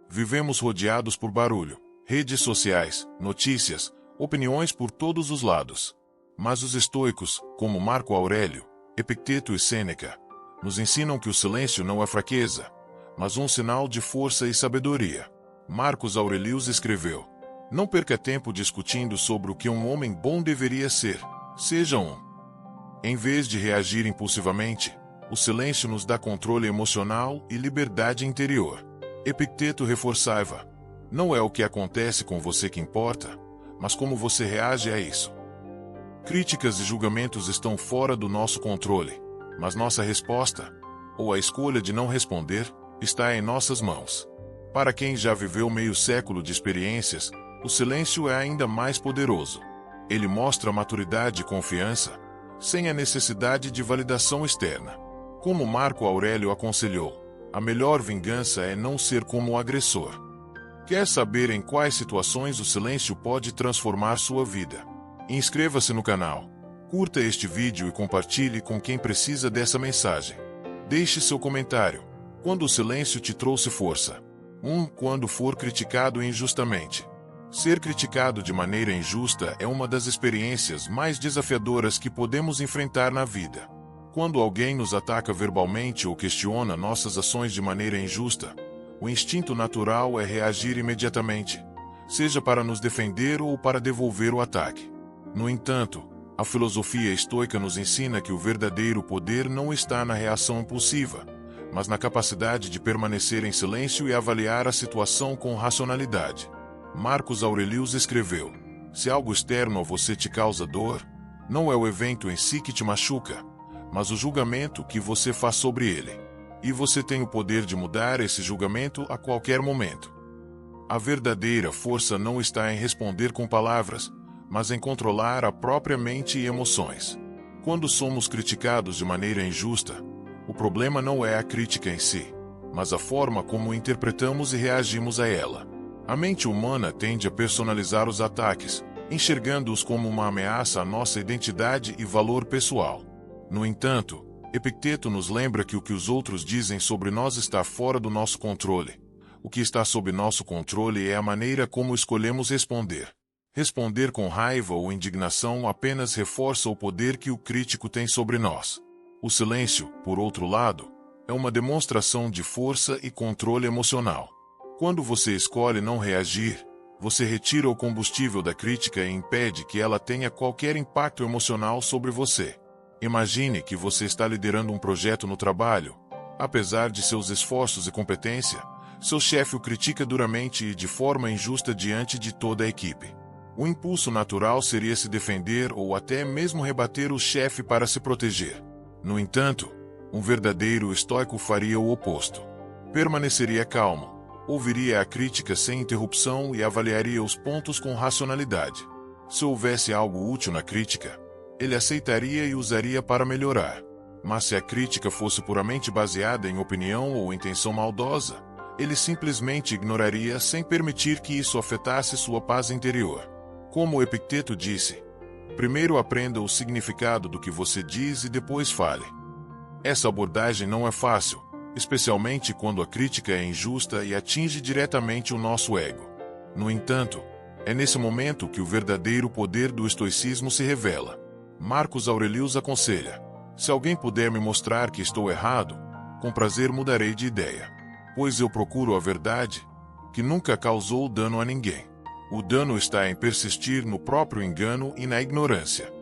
Vivemos rodeados por barulho, redes sociais, notícias, opiniões por todos os lados. Mas os estoicos, como Marco Aurélio, Epicteto e Sêneca, nos ensinam que o silêncio não é fraqueza, mas um sinal de força e sabedoria. Marcos Aurelius escreveu: "Não perca tempo discutindo sobre o que um homem bom deveria ser, seja um." Em vez de reagir impulsivamente, o silêncio nos dá controle emocional e liberdade interior. Epicteto reforçava: "Não é o que acontece com você que importa, mas como você reage a isso." Críticas e julgamentos estão fora do nosso controle, mas nossa resposta, ou a escolha de não responder, está em nossas mãos. Para quem já viveu meio século de experiências, o silêncio é ainda mais poderoso. Ele mostra maturidade e confiança, sem a necessidade de validação externa. Como Marco Aurélio aconselhou, a melhor vingança é não ser como o agressor. Quer saber em quais situações o silêncio pode transformar sua vida? Inscreva-se no canal, curta este vídeo e compartilhe com quem precisa dessa mensagem. Deixe seu comentário. Quando o silêncio te trouxe força? Quando for criticado injustamente. Ser criticado de maneira injusta é uma das experiências mais desafiadoras que podemos enfrentar na vida. Quando alguém nos ataca verbalmente ou questiona nossas ações de maneira injusta, o instinto natural é reagir imediatamente, seja para nos defender ou para devolver o ataque. No entanto, a filosofia estoica nos ensina que o verdadeiro poder não está na reação impulsiva, mas na capacidade de permanecer em silêncio e avaliar a situação com racionalidade. Marcos Aurelius escreveu: "Se algo externo a você te causa dor, não é o evento em si que te machuca, mas o julgamento que você faz sobre ele. E você tem o poder de mudar esse julgamento a qualquer momento." A verdadeira força não está em responder com palavras, mas em controlar a própria mente e emoções. Quando somos criticados de maneira injusta, o problema não é a crítica em si, mas a forma como interpretamos e reagimos a ela. A mente humana tende a personalizar os ataques, enxergando-os como uma ameaça à nossa identidade e valor pessoal. No entanto, Epicteto nos lembra que o que os outros dizem sobre nós está fora do nosso controle. O que está sob nosso controle é a maneira como escolhemos responder. Responder com raiva ou indignação apenas reforça o poder que o crítico tem sobre nós. O silêncio, por outro lado, é uma demonstração de força e controle emocional. Quando você escolhe não reagir, você retira o combustível da crítica e impede que ela tenha qualquer impacto emocional sobre você. Imagine que você está liderando um projeto no trabalho. Apesar de seus esforços e competência, seu chefe o critica duramente e de forma injusta diante de toda a equipe. O impulso natural seria se defender ou até mesmo rebater o chefe para se proteger. No entanto, um verdadeiro estoico faria o oposto. Permaneceria calmo, ouviria a crítica sem interrupção e avaliaria os pontos com racionalidade. Se houvesse algo útil na crítica, ele aceitaria e usaria para melhorar. Mas se a crítica fosse puramente baseada em opinião ou intenção maldosa, ele simplesmente ignoraria sem permitir que isso afetasse sua paz interior. Como Epicteto disse: "Primeiro aprenda o significado do que você diz e depois fale." Essa abordagem não é fácil, especialmente quando a crítica é injusta e atinge diretamente o nosso ego. No entanto, é nesse momento que o verdadeiro poder do estoicismo se revela. Marcos Aurelius aconselha: "Se alguém puder me mostrar que estou errado, com prazer mudarei de ideia. Pois eu procuro a verdade, que nunca causou dano a ninguém. O dano está em persistir no próprio engano e na ignorância."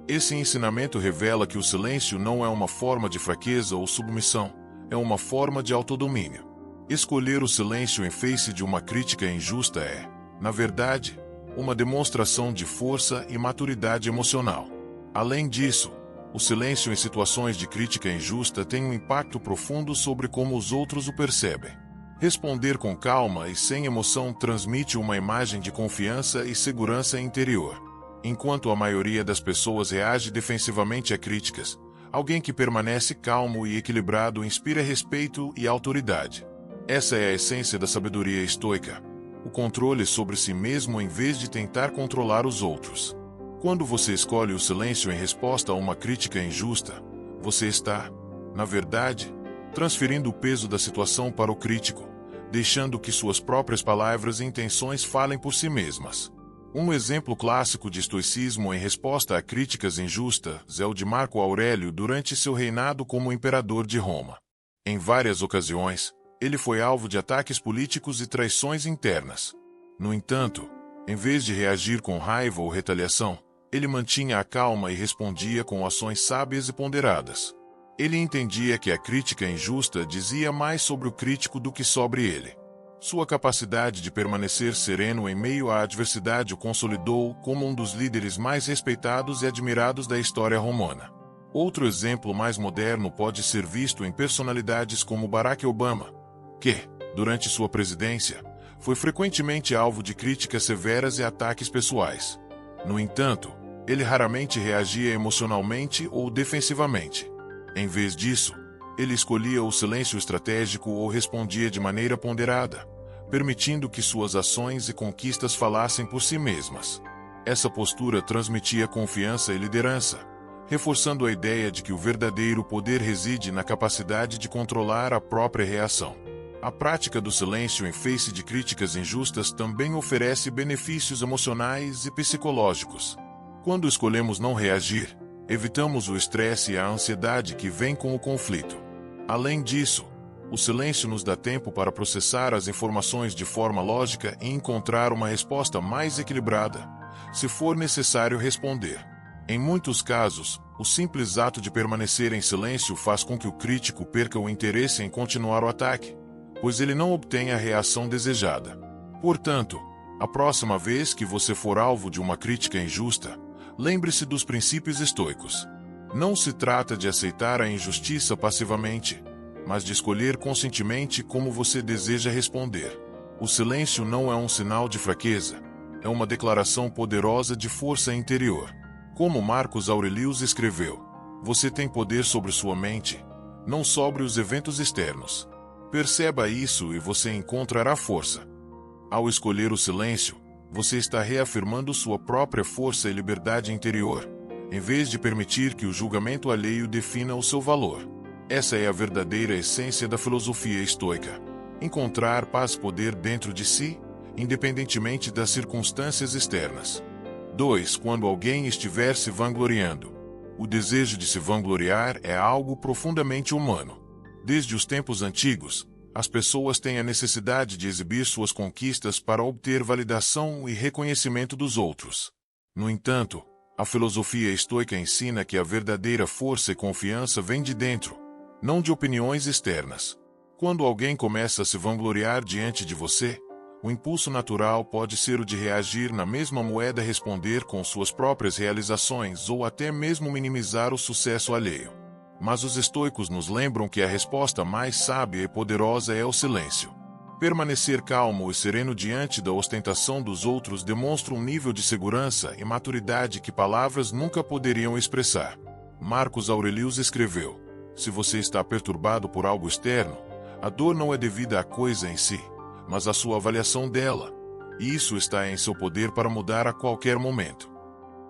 Esse ensinamento revela que o silêncio não é uma forma de fraqueza ou submissão, é uma forma de autodomínio. Escolher o silêncio em face de uma crítica injusta é, na verdade, uma demonstração de força e maturidade emocional. Além disso, o silêncio em situações de crítica injusta tem um impacto profundo sobre como os outros o percebem. Responder com calma e sem emoção transmite uma imagem de confiança e segurança interior. Enquanto a maioria das pessoas reage defensivamente a críticas, alguém que permanece calmo e equilibrado inspira respeito e autoridade. Essa é a essência da sabedoria estoica: o controle sobre si mesmo em vez de tentar controlar os outros. Quando você escolhe o silêncio em resposta a uma crítica injusta, você está, na verdade, transferindo o peso da situação para o crítico, deixando que suas próprias palavras e intenções falem por si mesmas. Um exemplo clássico de estoicismo em resposta a críticas injustas é o de Marco Aurélio durante seu reinado como imperador de Roma. Em várias ocasiões, ele foi alvo de ataques políticos e traições internas. No entanto, em vez de reagir com raiva ou retaliação, ele mantinha a calma e respondia com ações sábias e ponderadas. Ele entendia que a crítica injusta dizia mais sobre o crítico do que sobre ele. Sua capacidade de permanecer sereno em meio à adversidade o consolidou como um dos líderes mais respeitados e admirados da história romana. Outro exemplo mais moderno pode ser visto em personalidades como Barack Obama, que, durante sua presidência, foi frequentemente alvo de críticas severas e ataques pessoais. No entanto, ele raramente reagia emocionalmente ou defensivamente. Em vez disso, ele escolhia o silêncio estratégico ou respondia de maneira ponderada, permitindo que suas ações e conquistas falassem por si mesmas. Essa postura transmitia confiança e liderança, reforçando a ideia de que o verdadeiro poder reside na capacidade de controlar a própria reação. A prática do silêncio em face de críticas injustas também oferece benefícios emocionais e psicológicos. Quando escolhemos não reagir, evitamos o estresse e a ansiedade que vêm com o conflito. Além disso, o silêncio nos dá tempo para processar as informações de forma lógica e encontrar uma resposta mais equilibrada, se for necessário responder. Em muitos casos, o simples ato de permanecer em silêncio faz com que o crítico perca o interesse em continuar o ataque, pois ele não obtém a reação desejada. Portanto, a próxima vez que você for alvo de uma crítica injusta, lembre-se dos princípios estoicos. Não se trata de aceitar a injustiça passivamente, mas de escolher conscientemente como você deseja responder. O silêncio não é um sinal de fraqueza, é uma declaração poderosa de força interior. Como Marcos Aurelius escreveu, você tem poder sobre sua mente, não sobre os eventos externos. Perceba isso e você encontrará força. Ao escolher o silêncio, você está reafirmando sua própria força e liberdade interior, em vez de permitir que o julgamento alheio defina o seu valor. Essa é a verdadeira essência da filosofia estoica: encontrar paz e poder dentro de si, independentemente das circunstâncias externas. 2. Quando alguém estiver se vangloriando. O desejo de se vangloriar é algo profundamente humano. Desde os tempos antigos, as pessoas têm a necessidade de exibir suas conquistas para obter validação e reconhecimento dos outros. No entanto, a filosofia estoica ensina que a verdadeira força e confiança vem de dentro, não de opiniões externas. Quando alguém começa a se vangloriar diante de você, o impulso natural pode ser o de reagir na mesma moeda, responder com suas próprias realizações ou até mesmo minimizar o sucesso alheio. Mas os estoicos nos lembram que a resposta mais sábia e poderosa é o silêncio. Permanecer calmo e sereno diante da ostentação dos outros demonstra um nível de segurança e maturidade que palavras nunca poderiam expressar. Marcos Aurelius escreveu: se você está perturbado por algo externo, a dor não é devida à coisa em si, mas à sua avaliação dela, e isso está em seu poder para mudar a qualquer momento.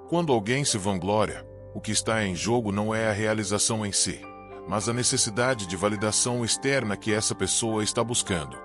Quando alguém se vangloria, o que está em jogo não é a realização em si, mas a necessidade de validação externa que essa pessoa está buscando.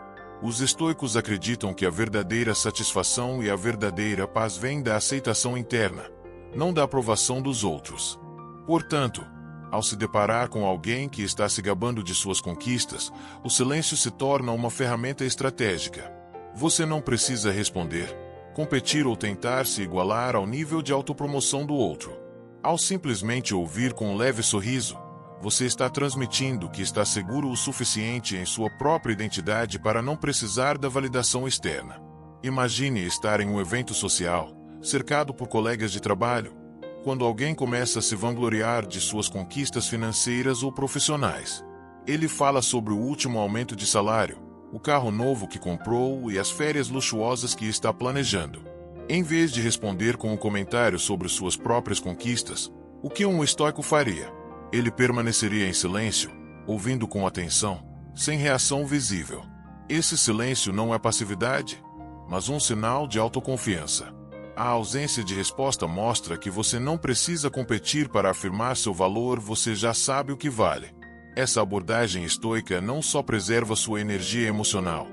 Os estoicos acreditam que a verdadeira satisfação e a verdadeira paz vêm da aceitação interna, não da aprovação dos outros. Portanto, ao se deparar com alguém que está se gabando de suas conquistas, o silêncio se torna uma ferramenta estratégica. Você não precisa responder, competir ou tentar se igualar ao nível de autopromoção do outro. Ao simplesmente ouvir com um leve sorriso, você está transmitindo que está seguro o suficiente em sua própria identidade para não precisar da validação externa. Imagine estar em um evento social, cercado por colegas de trabalho, quando alguém começa a se vangloriar de suas conquistas financeiras ou profissionais. Ele fala sobre o último aumento de salário, o carro novo que comprou e as férias luxuosas que está planejando. Em vez de responder com um comentário sobre suas próprias conquistas, o que um estoico faria? Ele permaneceria em silêncio, ouvindo com atenção, sem reação visível. Esse silêncio não é passividade, mas um sinal de autoconfiança. A ausência de resposta mostra que você não precisa competir para afirmar seu valor, você já sabe o que vale. Essa abordagem estoica não só preserva sua energia emocional,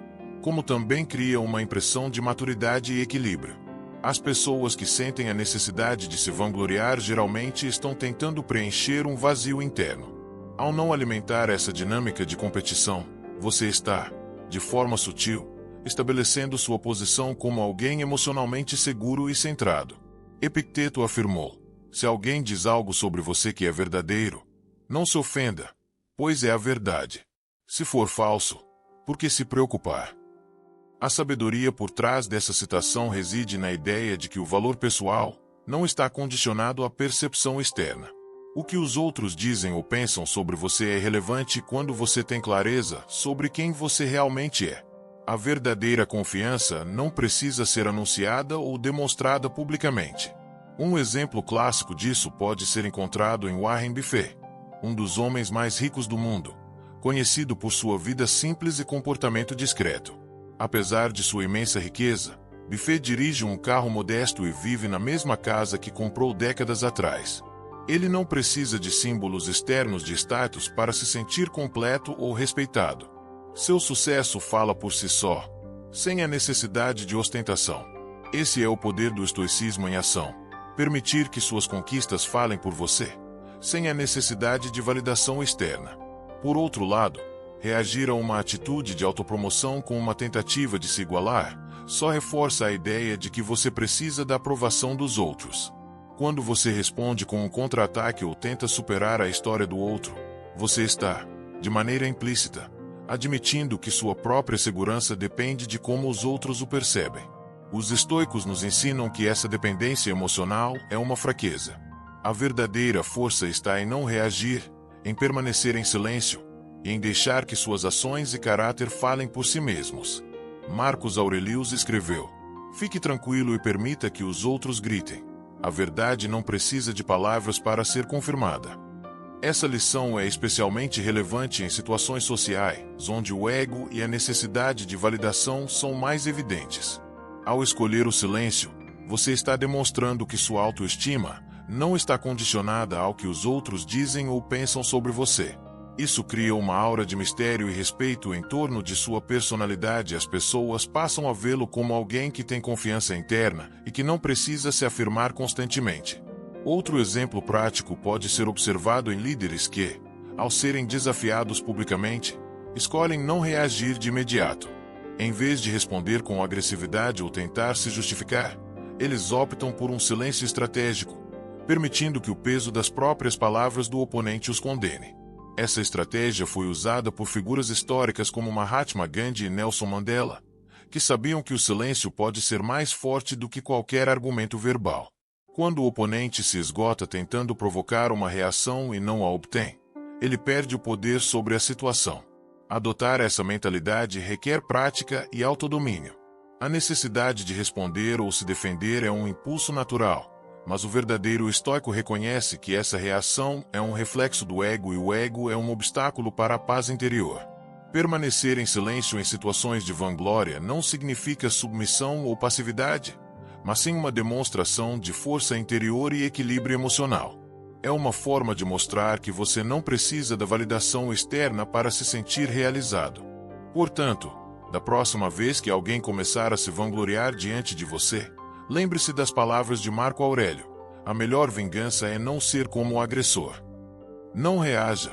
como também cria uma impressão de maturidade e equilíbrio. As pessoas que sentem a necessidade de se vangloriar geralmente estão tentando preencher um vazio interno. Ao não alimentar essa dinâmica de competição, você está, de forma sutil, estabelecendo sua posição como alguém emocionalmente seguro e centrado. Epicteto afirmou: se alguém diz algo sobre você que é verdadeiro, não se ofenda, pois é a verdade. Se for falso, por que se preocupar? A sabedoria por trás dessa citação reside na ideia de que o valor pessoal não está condicionado à percepção externa. O que os outros dizem ou pensam sobre você é irrelevante quando você tem clareza sobre quem você realmente é. A verdadeira confiança não precisa ser anunciada ou demonstrada publicamente. Um exemplo clássico disso pode ser encontrado em Warren Buffett, um dos homens mais ricos do mundo, conhecido por sua vida simples e comportamento discreto. Apesar de sua imensa riqueza, Buffett dirige um carro modesto e vive na mesma casa que comprou décadas atrás. Ele não precisa de símbolos externos de status para se sentir completo ou respeitado. Seu sucesso fala por si só, sem a necessidade de ostentação. Esse é o poder do estoicismo em ação: permitir que suas conquistas falem por você, sem a necessidade de validação externa. Por outro lado, reagir a uma atitude de autopromoção com uma tentativa de se igualar só reforça a ideia de que você precisa da aprovação dos outros. Quando você responde com um contra-ataque ou tenta superar a história do outro, você está, de maneira implícita, admitindo que sua própria segurança depende de como os outros o percebem. Os estoicos nos ensinam que essa dependência emocional é uma fraqueza. A verdadeira força está em não reagir, em permanecer em silêncio, e em deixar que suas ações e caráter falem por si mesmos. Marcos Aurelius escreveu: fique tranquilo e permita que os outros gritem. A verdade não precisa de palavras para ser confirmada. Essa lição é especialmente relevante em situações sociais, onde o ego e a necessidade de validação são mais evidentes. Ao escolher o silêncio, você está demonstrando que sua autoestima não está condicionada ao que os outros dizem ou pensam sobre você. Isso cria uma aura de mistério e respeito em torno de sua personalidade e as pessoas passam a vê-lo como alguém que tem confiança interna e que não precisa se afirmar constantemente. Outro exemplo prático pode ser observado em líderes que, ao serem desafiados publicamente, escolhem não reagir de imediato. Em vez de responder com agressividade ou tentar se justificar, eles optam por um silêncio estratégico, permitindo que o peso das próprias palavras do oponente os condene. Essa estratégia foi usada por figuras históricas como Mahatma Gandhi e Nelson Mandela, que sabiam que o silêncio pode ser mais forte do que qualquer argumento verbal. Quando o oponente se esgota tentando provocar uma reação e não a obtém, ele perde o poder sobre a situação. Adotar essa mentalidade requer prática e autodomínio. A necessidade de responder ou se defender é um impulso natural, mas o verdadeiro estoico reconhece que essa reação é um reflexo do ego e o ego é um obstáculo para a paz interior. Permanecer em silêncio em situações de vanglória não significa submissão ou passividade, mas sim uma demonstração de força interior e equilíbrio emocional. É uma forma de mostrar que você não precisa da validação externa para se sentir realizado. Portanto, da próxima vez que alguém começar a se vangloriar diante de você, lembre-se das palavras de Marco Aurélio: a melhor vingança é não ser como o agressor. Não reaja,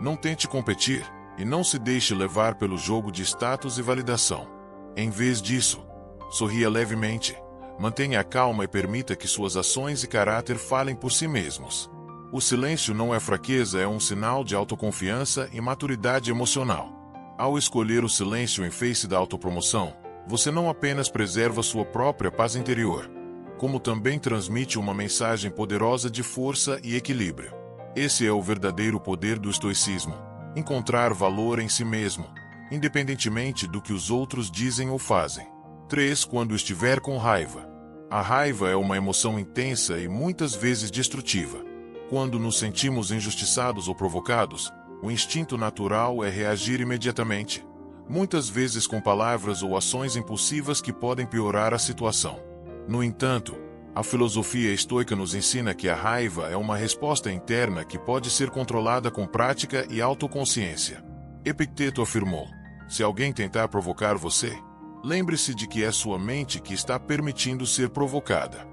não tente competir, e não se deixe levar pelo jogo de status e validação. Em vez disso, sorria levemente, mantenha a calma e permita que suas ações e caráter falem por si mesmos. O silêncio não é fraqueza, é um sinal de autoconfiança e maturidade emocional. Ao escolher o silêncio em face da autopromoção, você não apenas preserva sua própria paz interior, como também transmite uma mensagem poderosa de força e equilíbrio. Esse é o verdadeiro poder do estoicismo: encontrar valor em si mesmo, independentemente do que os outros dizem ou fazem. 3. Quando estiver com raiva. A raiva é uma emoção intensa e muitas vezes destrutiva. Quando nos sentimos injustiçados ou provocados, o instinto natural é reagir imediatamente, muitas vezes com palavras ou ações impulsivas que podem piorar a situação. No entanto, a filosofia estoica nos ensina que a raiva é uma resposta interna que pode ser controlada com prática e autoconsciência. Epicteto afirmou: se alguém tentar provocar você, Lembre-se de que é sua mente que está permitindo ser provocada.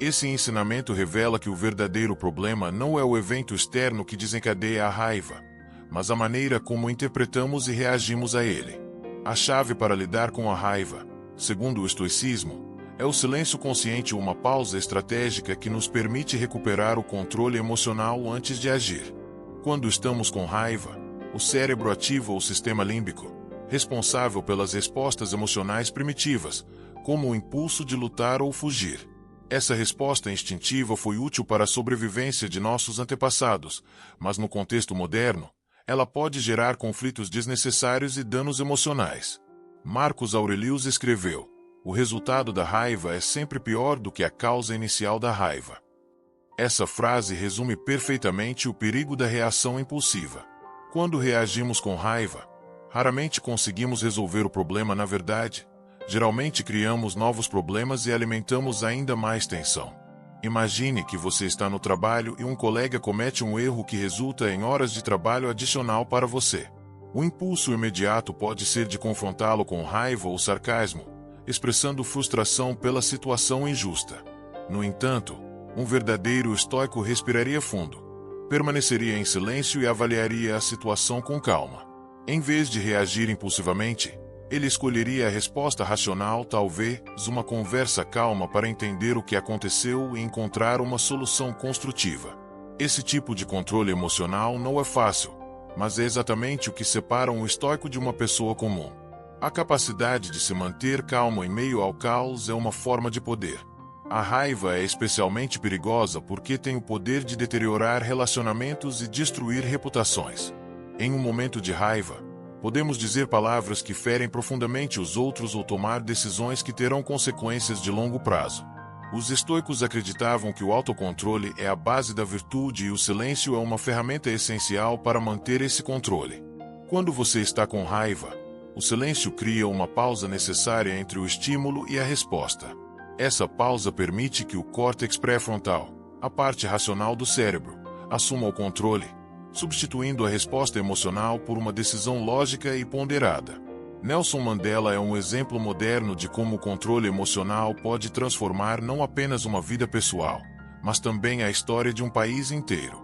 Esse ensinamento revela que o verdadeiro problema não é o evento externo que desencadeia a raiva, mas a maneira como interpretamos e reagimos a ele. A chave para lidar com a raiva, segundo o estoicismo, é o silêncio consciente, uma pausa estratégica que nos permite recuperar o controle emocional antes de agir. Quando estamos com raiva, o cérebro ativa o sistema límbico, responsável pelas respostas emocionais primitivas, como o impulso de lutar ou fugir. Essa resposta instintiva foi útil para a sobrevivência de nossos antepassados, mas no contexto moderno, ela pode gerar conflitos desnecessários e danos emocionais. Marcus Aurelius escreveu: "O resultado da raiva é sempre pior do que a causa inicial da raiva." Essa frase resume perfeitamente o perigo da reação impulsiva. Quando reagimos com raiva, raramente conseguimos resolver o problema na verdade. Geralmente criamos novos problemas e alimentamos ainda mais tensão. Imagine que você está no trabalho e um colega comete um erro que resulta em horas de trabalho adicional para você. O impulso imediato pode ser de confrontá-lo com raiva ou sarcasmo, expressando frustração pela situação injusta. No entanto, um verdadeiro estoico respiraria fundo, permaneceria em silêncio e avaliaria a situação com calma. Em vez de reagir impulsivamente, ele escolheria a resposta racional, talvez uma conversa calma para entender o que aconteceu e encontrar uma solução construtiva. Esse tipo de controle emocional não é fácil, mas é exatamente o que separa um estoico de uma pessoa comum. A capacidade de se manter calmo em meio ao caos é uma forma de poder. A raiva é especialmente perigosa porque tem o poder de deteriorar relacionamentos e destruir reputações. Em um momento de raiva, podemos dizer palavras que ferem profundamente os outros ou tomar decisões que terão consequências de longo prazo. Os estoicos acreditavam que o autocontrole é a base da virtude e o silêncio é uma ferramenta essencial para manter esse controle. Quando você está com raiva, o silêncio cria uma pausa necessária entre o estímulo e a resposta. Essa pausa permite que o córtex pré-frontal, a parte racional do cérebro, assuma o controle, substituindo a resposta emocional por uma decisão lógica e ponderada. Nelson Mandela é um exemplo moderno de como o controle emocional pode transformar não apenas uma vida pessoal, mas também a história de um país inteiro.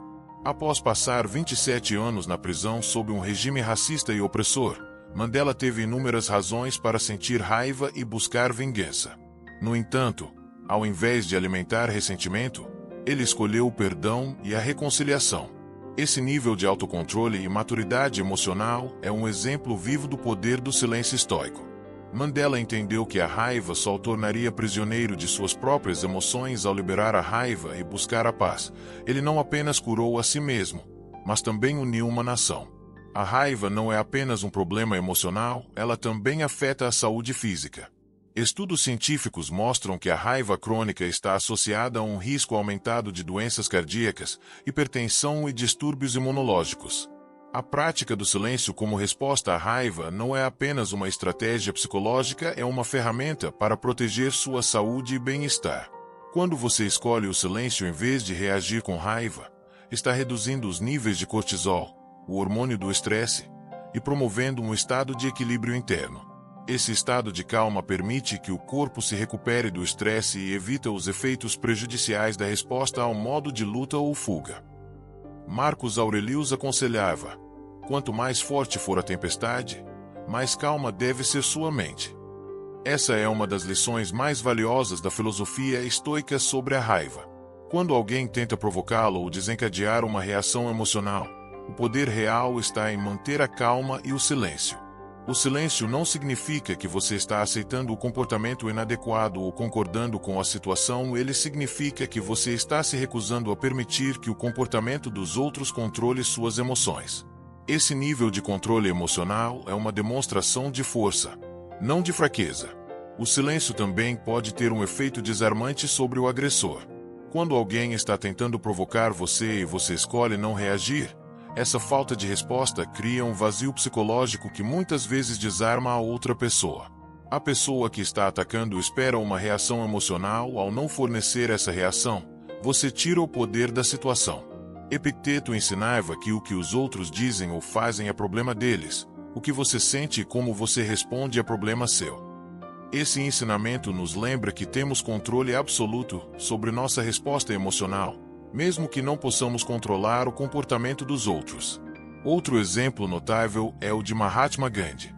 Após passar 27 anos na prisão sob um regime racista e opressor, Mandela teve inúmeras razões para sentir raiva e buscar vingança. No entanto, ao invés de alimentar ressentimento, ele escolheu o perdão e a reconciliação. Esse nível de autocontrole e maturidade emocional é um exemplo vivo do poder do silêncio estoico. Mandela entendeu que a raiva só o tornaria prisioneiro de suas próprias emoções ao liberar a raiva e buscar a paz. Ele não apenas curou a si mesmo, mas também uniu uma nação. A raiva não é apenas um problema emocional, ela também afeta a saúde física. Estudos científicos mostram que a raiva crônica está associada a um risco aumentado de doenças cardíacas, hipertensão e distúrbios imunológicos. A prática do silêncio como resposta à raiva não é apenas uma estratégia psicológica, é uma ferramenta para proteger sua saúde e bem-estar. Quando você escolhe o silêncio em vez de reagir com raiva, está reduzindo os níveis de cortisol, o hormônio do estresse, e promovendo um estado de equilíbrio interno. Esse estado de calma permite que o corpo se recupere do estresse e evita os efeitos prejudiciais da resposta ao modo de luta ou fuga. Marcus Aurelius aconselhava: quanto mais forte for a tempestade, mais calma deve ser sua mente. Essa é uma das lições mais valiosas da filosofia estoica sobre a raiva. Quando alguém tenta provocá-lo ou desencadear uma reação emocional, o poder real está em manter a calma e o silêncio. O silêncio não significa que você está aceitando o comportamento inadequado ou concordando com a situação, ele significa que você está se recusando a permitir que o comportamento dos outros controle suas emoções. Esse nível de controle emocional é uma demonstração de força, não de fraqueza. O silêncio também pode ter um efeito desarmante sobre o agressor. Quando alguém está tentando provocar você e você escolhe não reagir, essa falta de resposta cria um vazio psicológico que muitas vezes desarma a outra pessoa. A pessoa que está atacando espera uma reação emocional. Ao não fornecer essa reação, você tira o poder da situação. Epicteto ensinava que o que os outros dizem ou fazem é problema deles, o que você sente e como você responde é problema seu. Esse ensinamento nos lembra que temos controle absoluto sobre nossa resposta emocional, mesmo que não possamos controlar o comportamento dos outros. Outro exemplo notável é o de Mahatma Gandhi.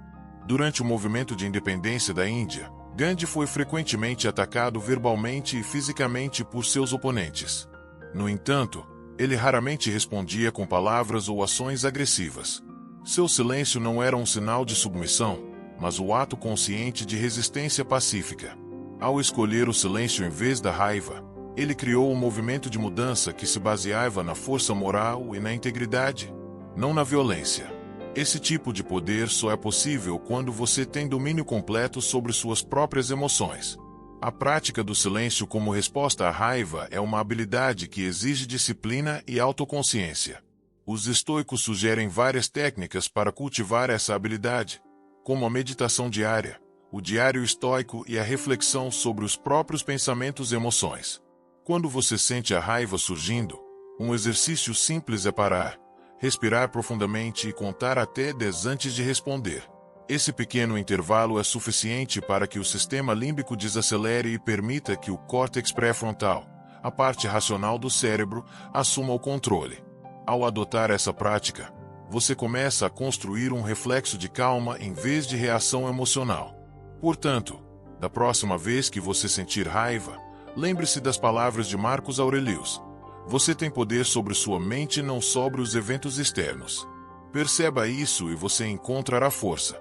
Durante o movimento de independência da Índia, Gandhi foi frequentemente atacado verbalmente e fisicamente por seus oponentes. No entanto, ele raramente respondia com palavras ou ações agressivas. Seu silêncio não era um sinal de submissão, mas o ato consciente de resistência pacífica. Ao escolher o silêncio em vez da raiva, ele criou um movimento de mudança que se baseava na força moral e na integridade, não na violência. Esse tipo de poder só é possível quando você tem domínio completo sobre suas próprias emoções. A prática do silêncio como resposta à raiva é uma habilidade que exige disciplina e autoconsciência. Os estoicos sugerem várias técnicas para cultivar essa habilidade, como a meditação diária, o diário estoico e a reflexão sobre os próprios pensamentos e emoções. Quando você sente a raiva surgindo, um exercício simples é parar, respirar profundamente e contar até 10 antes de responder. Esse pequeno intervalo é suficiente para que o sistema límbico desacelere e permita que o córtex pré-frontal, a parte racional do cérebro, assuma o controle. Ao adotar essa prática, você começa a construir um reflexo de calma em vez de reação emocional. Portanto, da próxima vez que você sentir raiva, lembre-se das palavras de Marcos Aurelius. Você tem poder sobre sua mente, não sobre os eventos externos. Perceba isso e você encontrará força.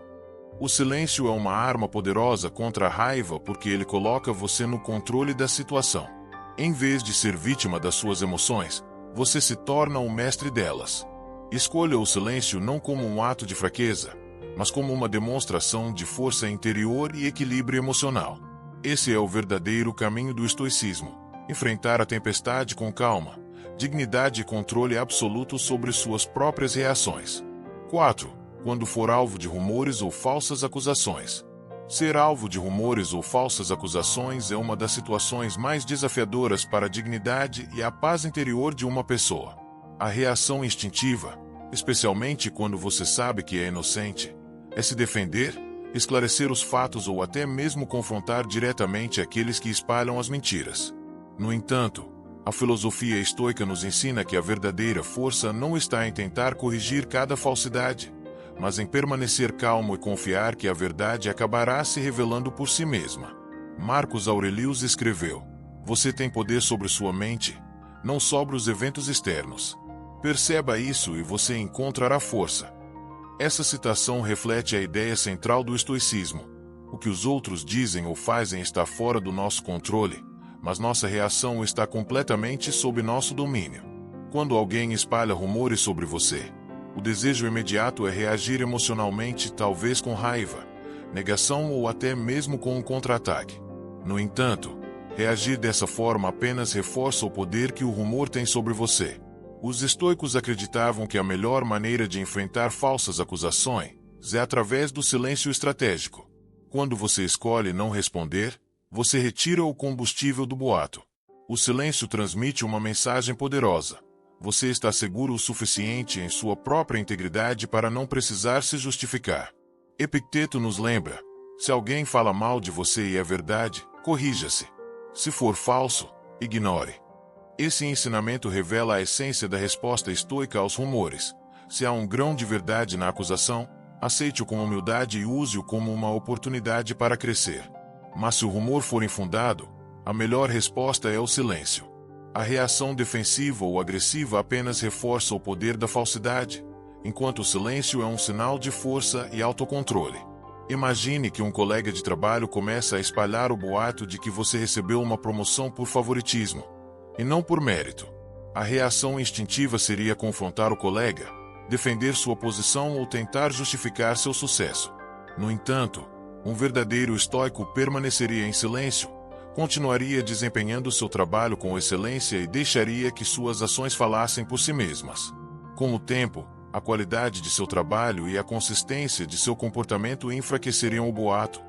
O silêncio é uma arma poderosa contra a raiva porque ele coloca você no controle da situação. Em vez de ser vítima das suas emoções, você se torna um mestre delas. Escolha o silêncio não como um ato de fraqueza, mas como uma demonstração de força interior e equilíbrio emocional. Esse é o verdadeiro caminho do estoicismo. Enfrentar a tempestade com calma, dignidade e controle absoluto sobre suas próprias reações. 4. Quando for alvo de rumores ou falsas acusações. Ser alvo de rumores ou falsas acusações é uma das situações mais desafiadoras para a dignidade e a paz interior de uma pessoa. A reação instintiva, especialmente quando você sabe que é inocente, é se defender, esclarecer os fatos ou até mesmo confrontar diretamente aqueles que espalham as mentiras. No entanto, a filosofia estoica nos ensina que a verdadeira força não está em tentar corrigir cada falsidade, mas em permanecer calmo e confiar que a verdade acabará se revelando por si mesma. Marcos Aurelius escreveu: "Você tem poder sobre sua mente, não sobre os eventos externos. Perceba isso e você encontrará força." Essa citação reflete a ideia central do estoicismo. O que os outros dizem ou fazem está fora do nosso controle, mas nossa reação está completamente sob nosso domínio. Quando alguém espalha rumores sobre você, o desejo imediato é reagir emocionalmente, talvez com raiva, negação ou até mesmo com um contra-ataque. No entanto, reagir dessa forma apenas reforça o poder que o rumor tem sobre você. Os estoicos acreditavam que a melhor maneira de enfrentar falsas acusações é através do silêncio estratégico. Quando você escolhe não responder, você retira o combustível do boato. O silêncio transmite uma mensagem poderosa. Você está seguro o suficiente em sua própria integridade para não precisar se justificar. Epicteto nos lembra: se alguém fala mal de você e é verdade, corrija-se. Se for falso, ignore. Esse ensinamento revela a essência da resposta estoica aos rumores. Se há um grão de verdade na acusação, aceite-o com humildade e use-o como uma oportunidade para crescer. Mas se o rumor for infundado, a melhor resposta é o silêncio. A reação defensiva ou agressiva apenas reforça o poder da falsidade, enquanto o silêncio é um sinal de força e autocontrole. Imagine que um colega de trabalho começa a espalhar o boato de que você recebeu uma promoção por favoritismo, e não por mérito. A reação instintiva seria confrontar o colega, defender sua posição ou tentar justificar seu sucesso. No entanto, um verdadeiro estoico permaneceria em silêncio, continuaria desempenhando seu trabalho com excelência e deixaria que suas ações falassem por si mesmas. Com o tempo, a qualidade de seu trabalho e a consistência de seu comportamento enfraqueceriam o boato,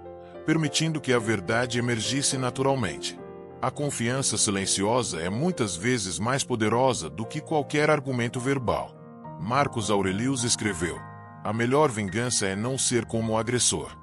permitindo que a verdade emergisse naturalmente. A confiança silenciosa é muitas vezes mais poderosa do que qualquer argumento verbal. Marcos Aurelius escreveu: "A melhor vingança é não ser como o agressor."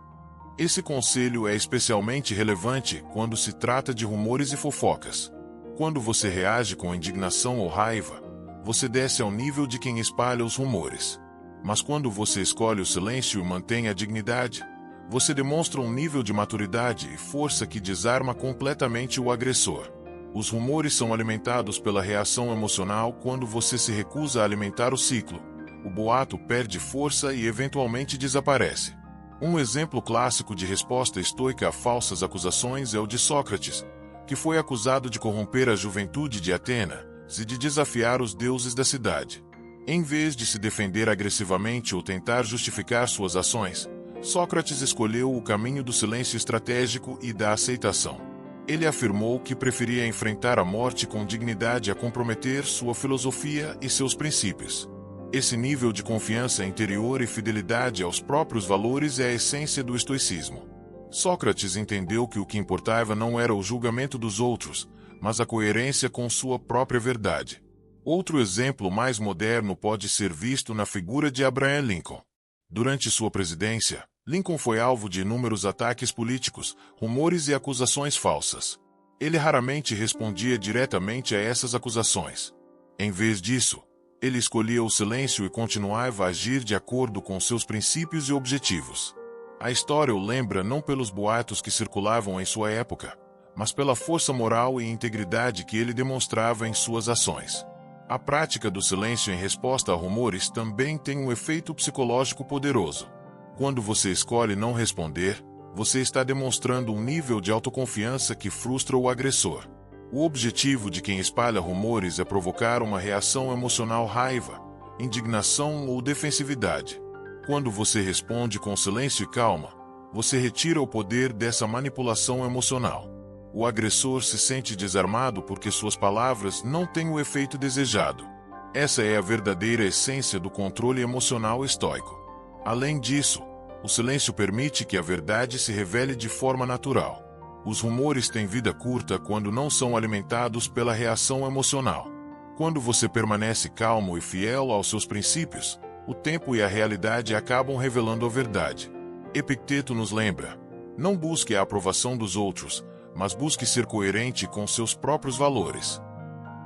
Esse conselho é especialmente relevante quando se trata de rumores e fofocas. Quando você reage com indignação ou raiva, você desce ao nível de quem espalha os rumores. Mas quando você escolhe o silêncio e mantém a dignidade, você demonstra um nível de maturidade e força que desarma completamente o agressor. Os rumores são alimentados pela reação emocional quando você se recusa a alimentar o ciclo. O boato perde força e eventualmente desaparece. Um exemplo clássico de resposta estoica a falsas acusações é o de Sócrates, que foi acusado de corromper a juventude de Atenas e de desafiar os deuses da cidade. Em vez de se defender agressivamente ou tentar justificar suas ações, Sócrates escolheu o caminho do silêncio estratégico e da aceitação. Ele afirmou que preferia enfrentar a morte com dignidade a comprometer sua filosofia e seus princípios. Esse nível de confiança interior e fidelidade aos próprios valores é a essência do estoicismo. Sócrates entendeu que o que importava não era o julgamento dos outros, mas a coerência com sua própria verdade. Outro exemplo mais moderno pode ser visto na figura de Abraham Lincoln. Durante sua presidência, Lincoln foi alvo de inúmeros ataques políticos, rumores e acusações falsas. Ele raramente respondia diretamente a essas acusações. Em vez disso, ele escolhia o silêncio e continuava a agir de acordo com seus princípios e objetivos. A história o lembra não pelos boatos que circulavam em sua época, mas pela força moral e integridade que ele demonstrava em suas ações. A prática do silêncio em resposta a rumores também tem um efeito psicológico poderoso. Quando você escolhe não responder, você está demonstrando um nível de autoconfiança que frustra o agressor. O objetivo de quem espalha rumores é provocar uma reação emocional, raiva, indignação ou defensividade. Quando você responde com silêncio e calma, você retira o poder dessa manipulação emocional. O agressor se sente desarmado porque suas palavras não têm o efeito desejado. Essa é a verdadeira essência do controle emocional estoico. Além disso, o silêncio permite que a verdade se revele de forma natural. Os rumores têm vida curta quando não são alimentados pela reação emocional. Quando você permanece calmo e fiel aos seus princípios, o tempo e a realidade acabam revelando a verdade. Epicteto nos lembra: não busque a aprovação dos outros, mas busque ser coerente com seus próprios valores.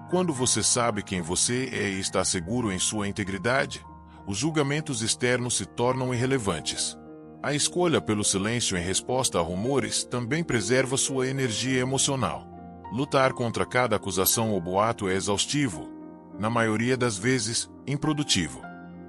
Quando você sabe quem você é e está seguro em sua integridade, os julgamentos externos se tornam irrelevantes. A escolha pelo silêncio em resposta a rumores também preserva sua energia emocional. Lutar contra cada acusação ou boato é exaustivo, na maioria das vezes, improdutivo.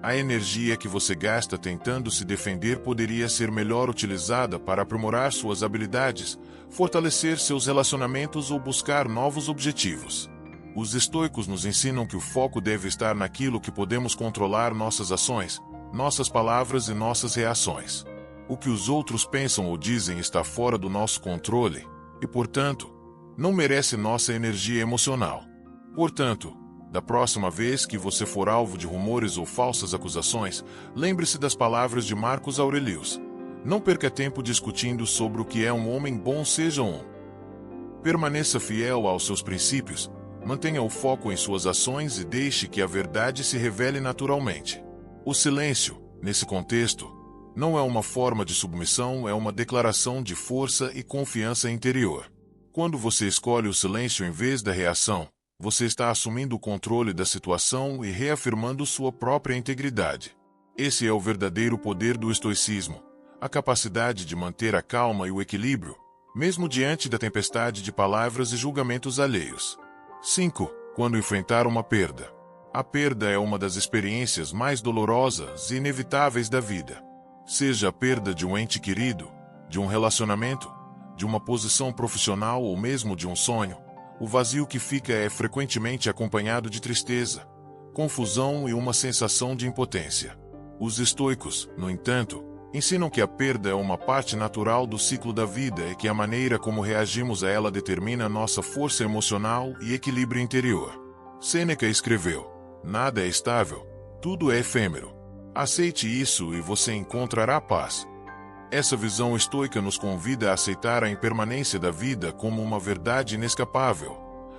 A energia que você gasta tentando se defender poderia ser melhor utilizada para aprimorar suas habilidades, fortalecer seus relacionamentos ou buscar novos objetivos. Os estoicos nos ensinam que o foco deve estar naquilo que podemos controlar: nossas ações, nossas palavras e nossas reações. O que os outros pensam ou dizem está fora do nosso controle e, portanto, não merece nossa energia emocional. Portanto, da próxima vez que você for alvo de rumores ou falsas acusações, lembre-se das palavras de Marcos Aurelius: não perca tempo discutindo sobre o que é um homem bom, seja um. Permaneça fiel aos seus princípios, mantenha o foco em suas ações e deixe que a verdade se revele naturalmente. O silêncio, nesse contexto, não é uma forma de submissão, é uma declaração de força e confiança interior. Quando você escolhe o silêncio em vez da reação, você está assumindo o controle da situação e reafirmando sua própria integridade. Esse é o verdadeiro poder do estoicismo, a capacidade de manter a calma e o equilíbrio, mesmo diante da tempestade de palavras e julgamentos alheios. 5. Quando enfrentar uma perda. A perda é uma das experiências mais dolorosas e inevitáveis da vida. Seja a perda de um ente querido, de um relacionamento, de uma posição profissional ou mesmo de um sonho, o vazio que fica é frequentemente acompanhado de tristeza, confusão e uma sensação de impotência. Os estoicos, no entanto, ensinam que a perda é uma parte natural do ciclo da vida e que a maneira como reagimos a ela determina nossa força emocional e equilíbrio interior. Sêneca escreveu: nada é estável, tudo é efêmero. Aceite isso e você encontrará paz. Essa visão estoica nos convida a aceitar a impermanência da vida como uma verdade inescapável.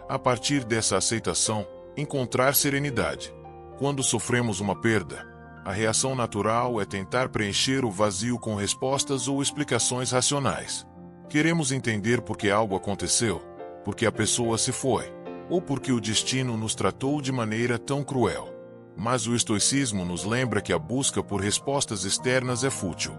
A partir dessa aceitação, encontrar serenidade. Quando sofremos uma perda, A reação natural é tentar preencher o vazio com respostas ou explicações racionais. Queremos entender por que algo aconteceu, por que a pessoa se foi, ou por que o destino nos tratou de maneira tão cruel. Mas o estoicismo nos lembra que a busca por respostas externas é fútil.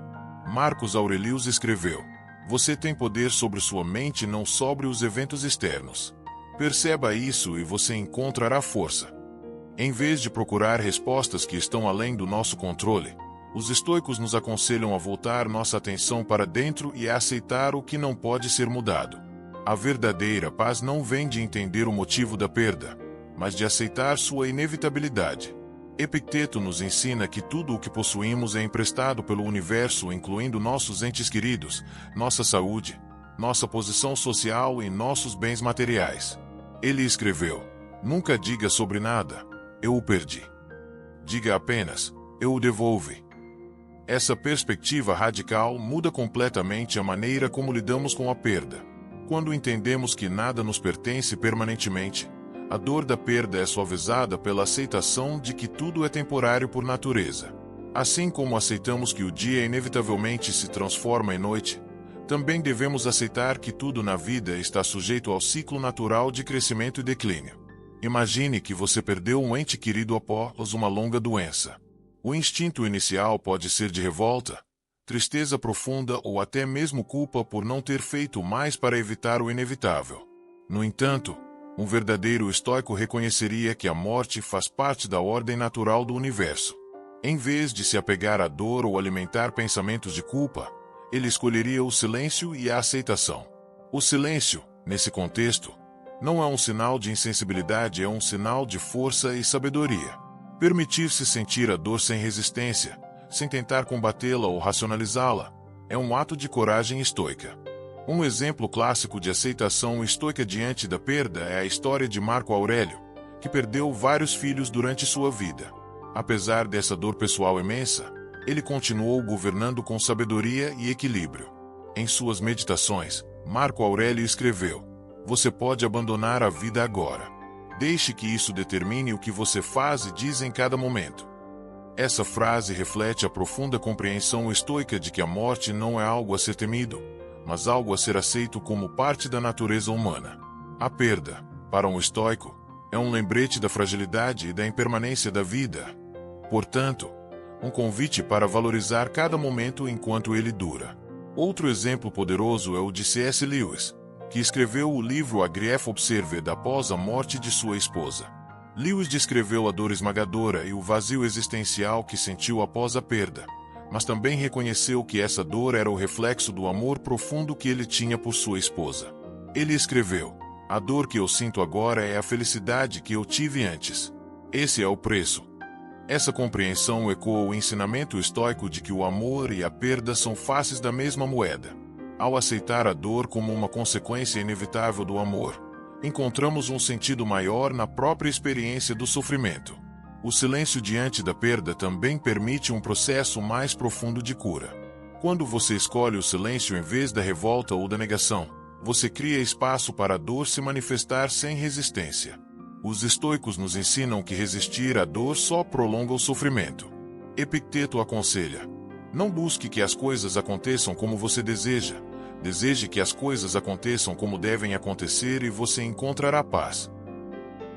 Marcos Aurelius escreveu: "Você tem poder sobre sua mente, não sobre os eventos externos. Perceba isso e você encontrará força." Em vez de procurar respostas que estão além do nosso controle, os estoicos nos aconselham a voltar nossa atenção para dentro e a aceitar o que não pode ser mudado. A verdadeira paz não vem de entender o motivo da perda, mas de aceitar sua inevitabilidade. Epicteto nos ensina que tudo o que possuímos é emprestado pelo universo, incluindo nossos entes queridos, nossa saúde, nossa posição social e nossos bens materiais. Ele escreveu: "Nunca diga sobre nada, eu o perdi. Diga apenas, eu o devolvi." Essa perspectiva radical muda completamente a maneira como lidamos com a perda. Quando entendemos que nada nos pertence permanentemente, a dor da perda é suavizada pela aceitação de que tudo é temporário por natureza. Assim como aceitamos que o dia inevitavelmente se transforma em noite, também devemos aceitar que tudo na vida está sujeito ao ciclo natural de crescimento e declínio. Imagine que você perdeu um ente querido após uma longa doença. O instinto inicial pode ser de revolta, tristeza profunda ou até mesmo culpa por não ter feito mais para evitar o inevitável. No entanto, um verdadeiro estoico reconheceria que a morte faz parte da ordem natural do universo. Em vez de se apegar à dor ou alimentar pensamentos de culpa, ele escolheria o silêncio e a aceitação. O silêncio, nesse contexto, não é um sinal de insensibilidade, é um sinal de força e sabedoria. Permitir-se sentir a dor sem resistência, sem tentar combatê-la ou racionalizá-la, é um ato de coragem estoica. Um exemplo clássico de aceitação estoica diante da perda é a história de Marco Aurélio, que perdeu vários filhos durante sua vida. Apesar dessa dor pessoal imensa, ele continuou governando com sabedoria e equilíbrio. Em suas meditações, Marco Aurélio escreveu: "Você pode abandonar a vida agora. Deixe que isso determine o que você faz e diz em cada momento." Essa frase reflete a profunda compreensão estoica de que a morte não é algo a ser temido, mas algo a ser aceito como parte da natureza humana. A perda, para um estoico, é um lembrete da fragilidade e da impermanência da vida. Portanto, um convite para valorizar cada momento enquanto ele dura. Outro exemplo poderoso é o de C.S. Lewis, que escreveu o livro A Grief Observed após a morte de sua esposa. Lewis descreveu a dor esmagadora e o vazio existencial que sentiu após a perda, mas também reconheceu que essa dor era o reflexo do amor profundo que ele tinha por sua esposa. Ele escreveu: "A dor que eu sinto agora é a felicidade que eu tive antes. Esse é o preço." Essa compreensão ecoa o ensinamento estoico de que o amor e a perda são faces da mesma moeda. Ao aceitar a dor como uma consequência inevitável do amor, encontramos um sentido maior na própria experiência do sofrimento. O silêncio diante da perda também permite um processo mais profundo de cura. Quando você escolhe o silêncio em vez da revolta ou da negação, você cria espaço para a dor se manifestar sem resistência. Os estoicos nos ensinam que resistir à dor só prolonga o sofrimento. Epicteto aconselha: "Não busque que as coisas aconteçam como você deseja. Deseje que as coisas aconteçam como devem acontecer e você encontrará paz."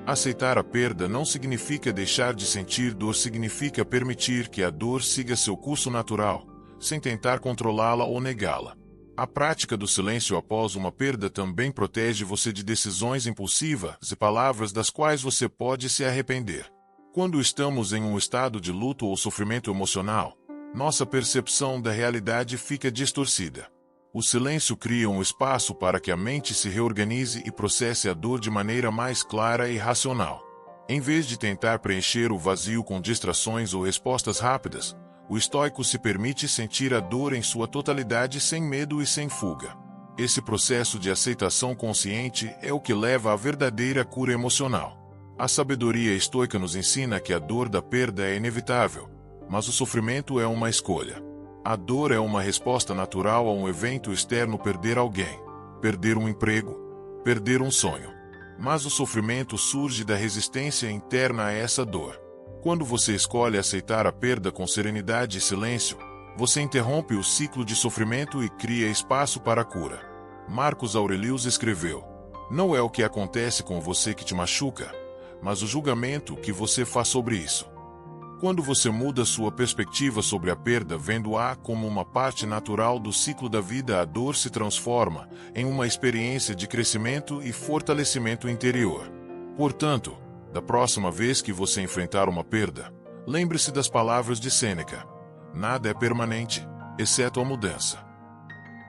Aceitar a perda não significa deixar de sentir dor, significa permitir que a dor siga seu curso natural, sem tentar controlá-la ou negá-la. A prática do silêncio após uma perda também protege você de decisões impulsivas e palavras das quais você pode se arrepender. Quando estamos em um estado de luto ou sofrimento emocional, nossa percepção da realidade fica distorcida. O silêncio cria um espaço para que a mente se reorganize e processe a dor de maneira mais clara e racional. Em vez de tentar preencher o vazio com distrações ou respostas rápidas, o estoico se permite sentir a dor em sua totalidade sem medo e sem fuga. Esse processo de aceitação consciente é o que leva à verdadeira cura emocional. A sabedoria estoica nos ensina que a dor da perda é inevitável, mas o sofrimento é uma escolha. A dor é uma resposta natural a um evento externo: perder alguém, perder um emprego, perder um sonho. Mas o sofrimento surge da resistência interna a essa dor. Quando você escolhe aceitar a perda com serenidade e silêncio, você interrompe o ciclo de sofrimento e cria espaço para a cura. Marcos Aurelius escreveu: "Não é o que acontece com você que te machuca, mas o julgamento que você faz sobre isso." Quando você muda sua perspectiva sobre a perda, vendo-a como uma parte natural do ciclo da vida, a dor se transforma em uma experiência de crescimento e fortalecimento interior. Portanto, da próxima vez que você enfrentar uma perda, lembre-se das palavras de Sêneca: "Nada é permanente, exceto a mudança."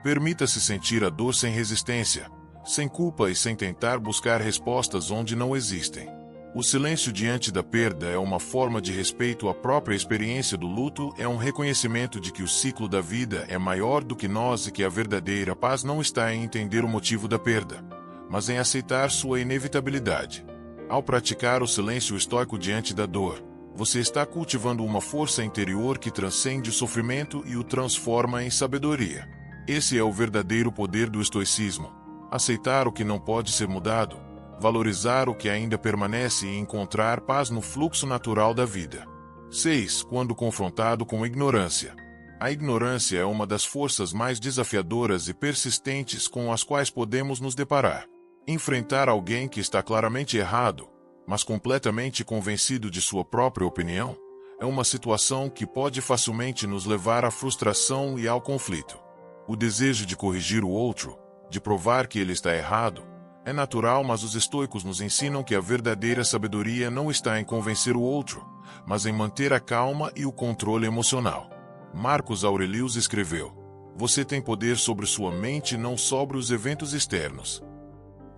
Permita-se sentir a dor sem resistência, sem culpa e sem tentar buscar respostas onde não existem. O silêncio diante da perda é uma forma de respeito à própria experiência do luto, é um reconhecimento de que o ciclo da vida é maior do que nós e que a verdadeira paz não está em entender o motivo da perda, mas em aceitar sua inevitabilidade. Ao praticar o silêncio estoico diante da dor, você está cultivando uma força interior que transcende o sofrimento e o transforma em sabedoria. Esse é o verdadeiro poder do estoicismo: aceitar o que não pode ser mudado, valorizar o que ainda permanece e encontrar paz no fluxo natural da vida. 6. Quando confrontado com ignorância. A ignorância é uma das forças mais desafiadoras e persistentes com as quais podemos nos deparar. Enfrentar alguém que está claramente errado, mas completamente convencido de sua própria opinião, é uma situação que pode facilmente nos levar à frustração e ao conflito. O desejo de corrigir o outro, de provar que ele está errado, é natural, mas os estoicos nos ensinam que a verdadeira sabedoria não está em convencer o outro, mas em manter a calma e o controle emocional. Marcos Aurelius escreveu: "Você tem poder sobre sua mente, não sobre os eventos externos."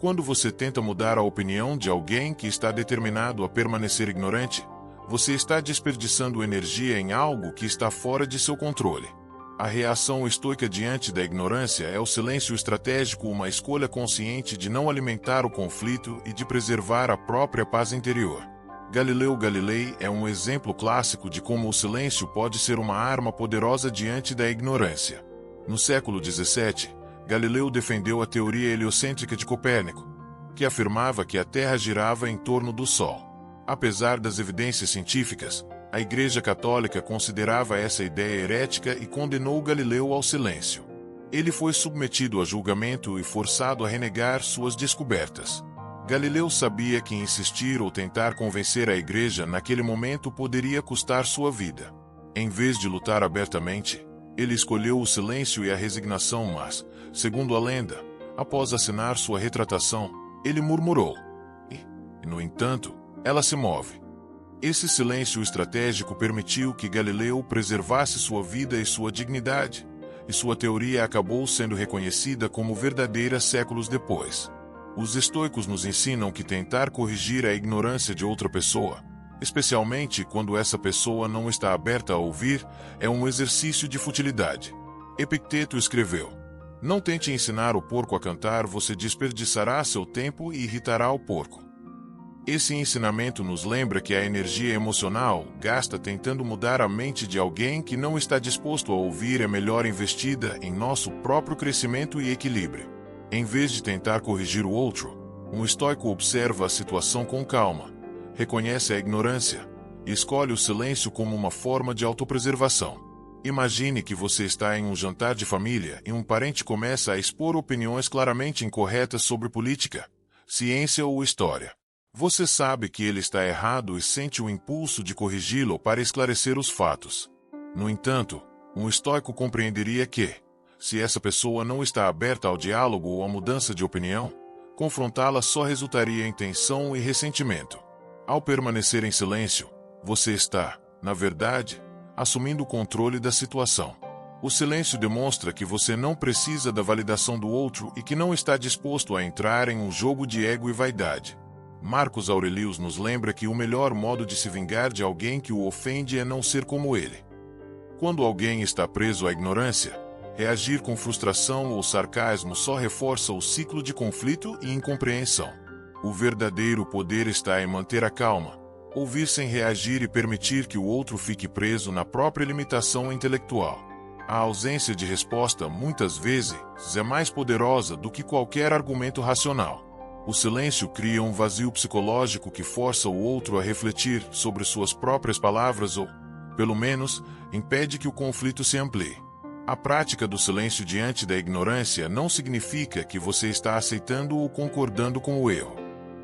Quando você tenta mudar a opinião de alguém que está determinado a permanecer ignorante, você está desperdiçando energia em algo que está fora de seu controle. A reação estoica diante da ignorância é o silêncio estratégico, uma escolha consciente de não alimentar o conflito e de preservar a própria paz interior. Galileu Galilei é um exemplo clássico de como o silêncio pode ser uma arma poderosa diante da ignorância. No século XVII, Galileu defendeu a teoria heliocêntrica de Copérnico, que afirmava que a Terra girava em torno do Sol. Apesar das evidências científicas, a Igreja Católica considerava essa ideia herética e condenou Galileu ao silêncio. Ele foi submetido a julgamento e forçado a renegar suas descobertas. Galileu sabia que insistir ou tentar convencer a Igreja naquele momento poderia custar sua vida. Em vez de lutar abertamente, ele escolheu o silêncio e a resignação, mas, segundo a lenda, após assinar sua retratação, ele murmurou. E, no entanto, ela se move. Esse silêncio estratégico permitiu que Galileu preservasse sua vida e sua dignidade, e sua teoria acabou sendo reconhecida como verdadeira séculos depois. Os estoicos nos ensinam que tentar corrigir a ignorância de outra pessoa, especialmente quando essa pessoa não está aberta a ouvir, é um exercício de futilidade. Epicteto escreveu: "Não tente ensinar o porco a cantar, você desperdiçará seu tempo e irritará o porco." Esse ensinamento nos lembra que a energia emocional gasta tentando mudar a mente de alguém que não está disposto a ouvir é melhor investida em nosso próprio crescimento e equilíbrio. Em vez de tentar corrigir o outro, um estoico observa a situação com calma, reconhece a ignorância e escolhe o silêncio como uma forma de autopreservação. Imagine que você está em um jantar de família e um parente começa a expor opiniões claramente incorretas sobre política, ciência ou história. Você sabe que ele está errado e sente o impulso de corrigi-lo para esclarecer os fatos. No entanto, um estoico compreenderia que, se essa pessoa não está aberta ao diálogo ou à mudança de opinião, confrontá-la só resultaria em tensão e ressentimento. Ao permanecer em silêncio, você está, na verdade, assumindo o controle da situação. O silêncio demonstra que você não precisa da validação do outro e que não está disposto a entrar em um jogo de ego e vaidade. Marcos Aurelius nos lembra que o melhor modo de se vingar de alguém que o ofende é não ser como ele. Quando alguém está preso à ignorância, reagir com frustração ou sarcasmo só reforça o ciclo de conflito e incompreensão. O verdadeiro poder está em manter a calma, ouvir sem reagir e permitir que o outro fique preso na própria limitação intelectual. A ausência de resposta muitas vezes é mais poderosa do que qualquer argumento racional. O silêncio cria um vazio psicológico que força o outro a refletir sobre suas próprias palavras ou, pelo menos, impede que o conflito se amplie. A prática do silêncio diante da ignorância não significa que você está aceitando ou concordando com o erro.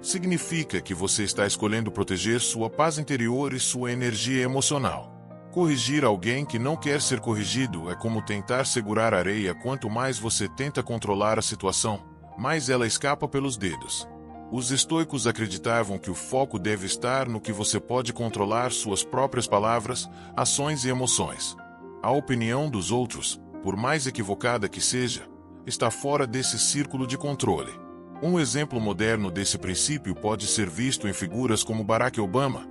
Significa que você está escolhendo proteger sua paz interior e sua energia emocional. Corrigir alguém que não quer ser corrigido é como tentar segurar areia. Quanto mais você tenta controlar a situação, mais ela escapa pelos dedos. Os estoicos acreditavam que o foco deve estar no que você pode controlar: suas próprias palavras, ações e emoções. A opinião dos outros, por mais equivocada que seja, está fora desse círculo de controle. Um exemplo moderno desse princípio pode ser visto em figuras como Barack Obama,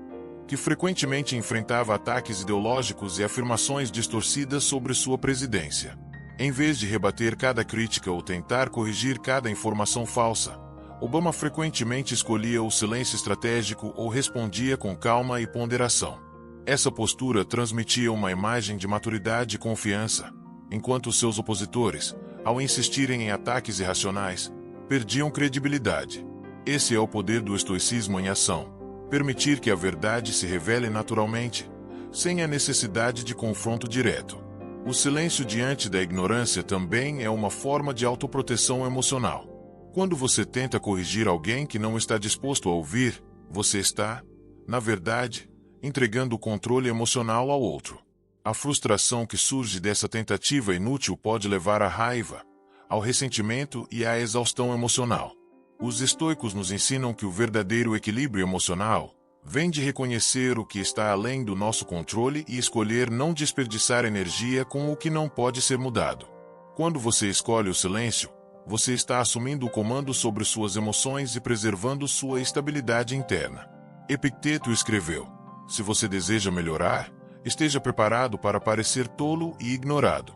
que frequentemente enfrentava ataques ideológicos e afirmações distorcidas sobre sua presidência. Em vez de rebater cada crítica ou tentar corrigir cada informação falsa, Obama frequentemente escolhia o silêncio estratégico ou respondia com calma e ponderação. Essa postura transmitia uma imagem de maturidade e confiança, enquanto seus opositores, ao insistirem em ataques irracionais, perdiam credibilidade. Esse é o poder do estoicismo em ação: permitir que a verdade se revele naturalmente, sem a necessidade de confronto direto. O silêncio diante da ignorância também é uma forma de autoproteção emocional. Quando você tenta corrigir alguém que não está disposto a ouvir, você está, na verdade, entregando o controle emocional ao outro. A frustração que surge dessa tentativa inútil pode levar à raiva, ao ressentimento e à exaustão emocional. Os estoicos nos ensinam que o verdadeiro equilíbrio emocional vem de reconhecer o que está além do nosso controle e escolher não desperdiçar energia com o que não pode ser mudado. Quando você escolhe o silêncio, você está assumindo o comando sobre suas emoções e preservando sua estabilidade interna. Epicteto escreveu: se você deseja melhorar, esteja preparado para parecer tolo e ignorado.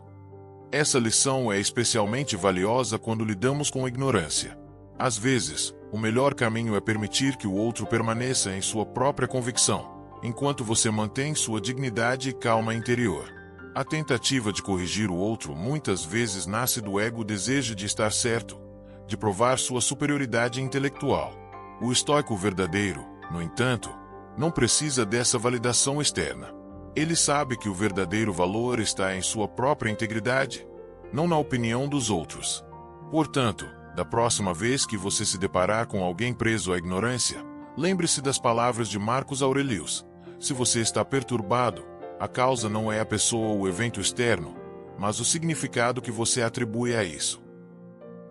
Essa lição é especialmente valiosa quando lidamos com ignorância. Às vezes, o melhor caminho é permitir que o outro permaneça em sua própria convicção, enquanto você mantém sua dignidade e calma interior. A tentativa de corrigir o outro muitas vezes nasce do ego, desejo de estar certo, de provar sua superioridade intelectual. O estoico verdadeiro, no entanto, não precisa dessa validação externa. Ele sabe que o verdadeiro valor está em sua própria integridade, não na opinião dos outros. Portanto, da próxima vez que você se deparar com alguém preso à ignorância, lembre-se das palavras de Marcos Aurelius: se você está perturbado, a causa não é a pessoa ou o evento externo, mas o significado que você atribui a isso.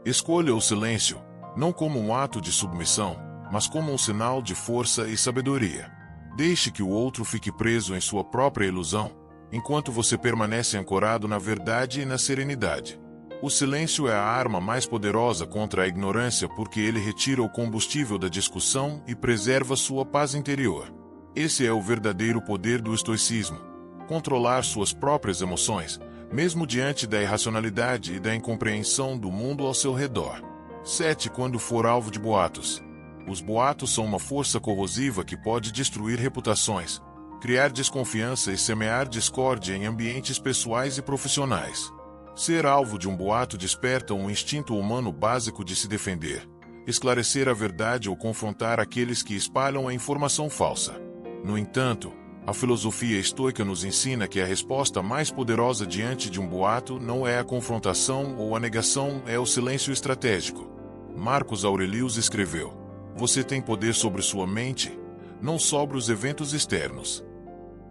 Escolha o silêncio, não como um ato de submissão, mas como um sinal de força e sabedoria. Deixe que o outro fique preso em sua própria ilusão, enquanto você permanece ancorado na verdade e na serenidade. O silêncio é a arma mais poderosa contra a ignorância porque ele retira o combustível da discussão e preserva sua paz interior. Esse é o verdadeiro poder do estoicismo: controlar suas próprias emoções, mesmo diante da irracionalidade e da incompreensão do mundo ao seu redor. 7. Quando for alvo de boatos. Os boatos são uma força corrosiva que pode destruir reputações, criar desconfiança e semear discórdia em ambientes pessoais e profissionais. Ser alvo de um boato desperta um instinto humano básico de se defender, esclarecer a verdade ou confrontar aqueles que espalham a informação falsa. No entanto, a filosofia estoica nos ensina que a resposta mais poderosa diante de um boato não é a confrontação ou a negação, é o silêncio estratégico. Marcos Aurelius escreveu: você tem poder sobre sua mente, não sobre os eventos externos.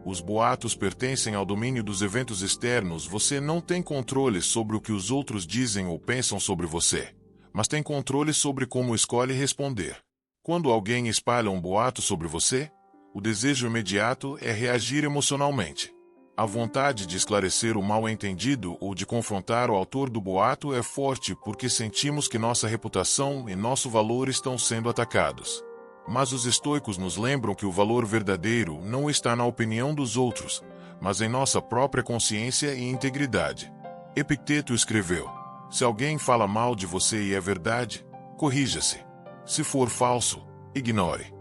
Os boatos pertencem ao domínio dos eventos externos. Você não tem controle sobre o que os outros dizem ou pensam sobre você, mas tem controle sobre como escolhe responder. Quando alguém espalha um boato sobre você, o desejo imediato é reagir emocionalmente. A vontade de esclarecer o mal-entendido ou de confrontar o autor do boato é forte porque sentimos que nossa reputação e nosso valor estão sendo atacados. Mas os estoicos nos lembram que o valor verdadeiro não está na opinião dos outros, mas em nossa própria consciência e integridade. Epicteto escreveu: se alguém fala mal de você e é verdade, corrija-se. Se for falso, ignore.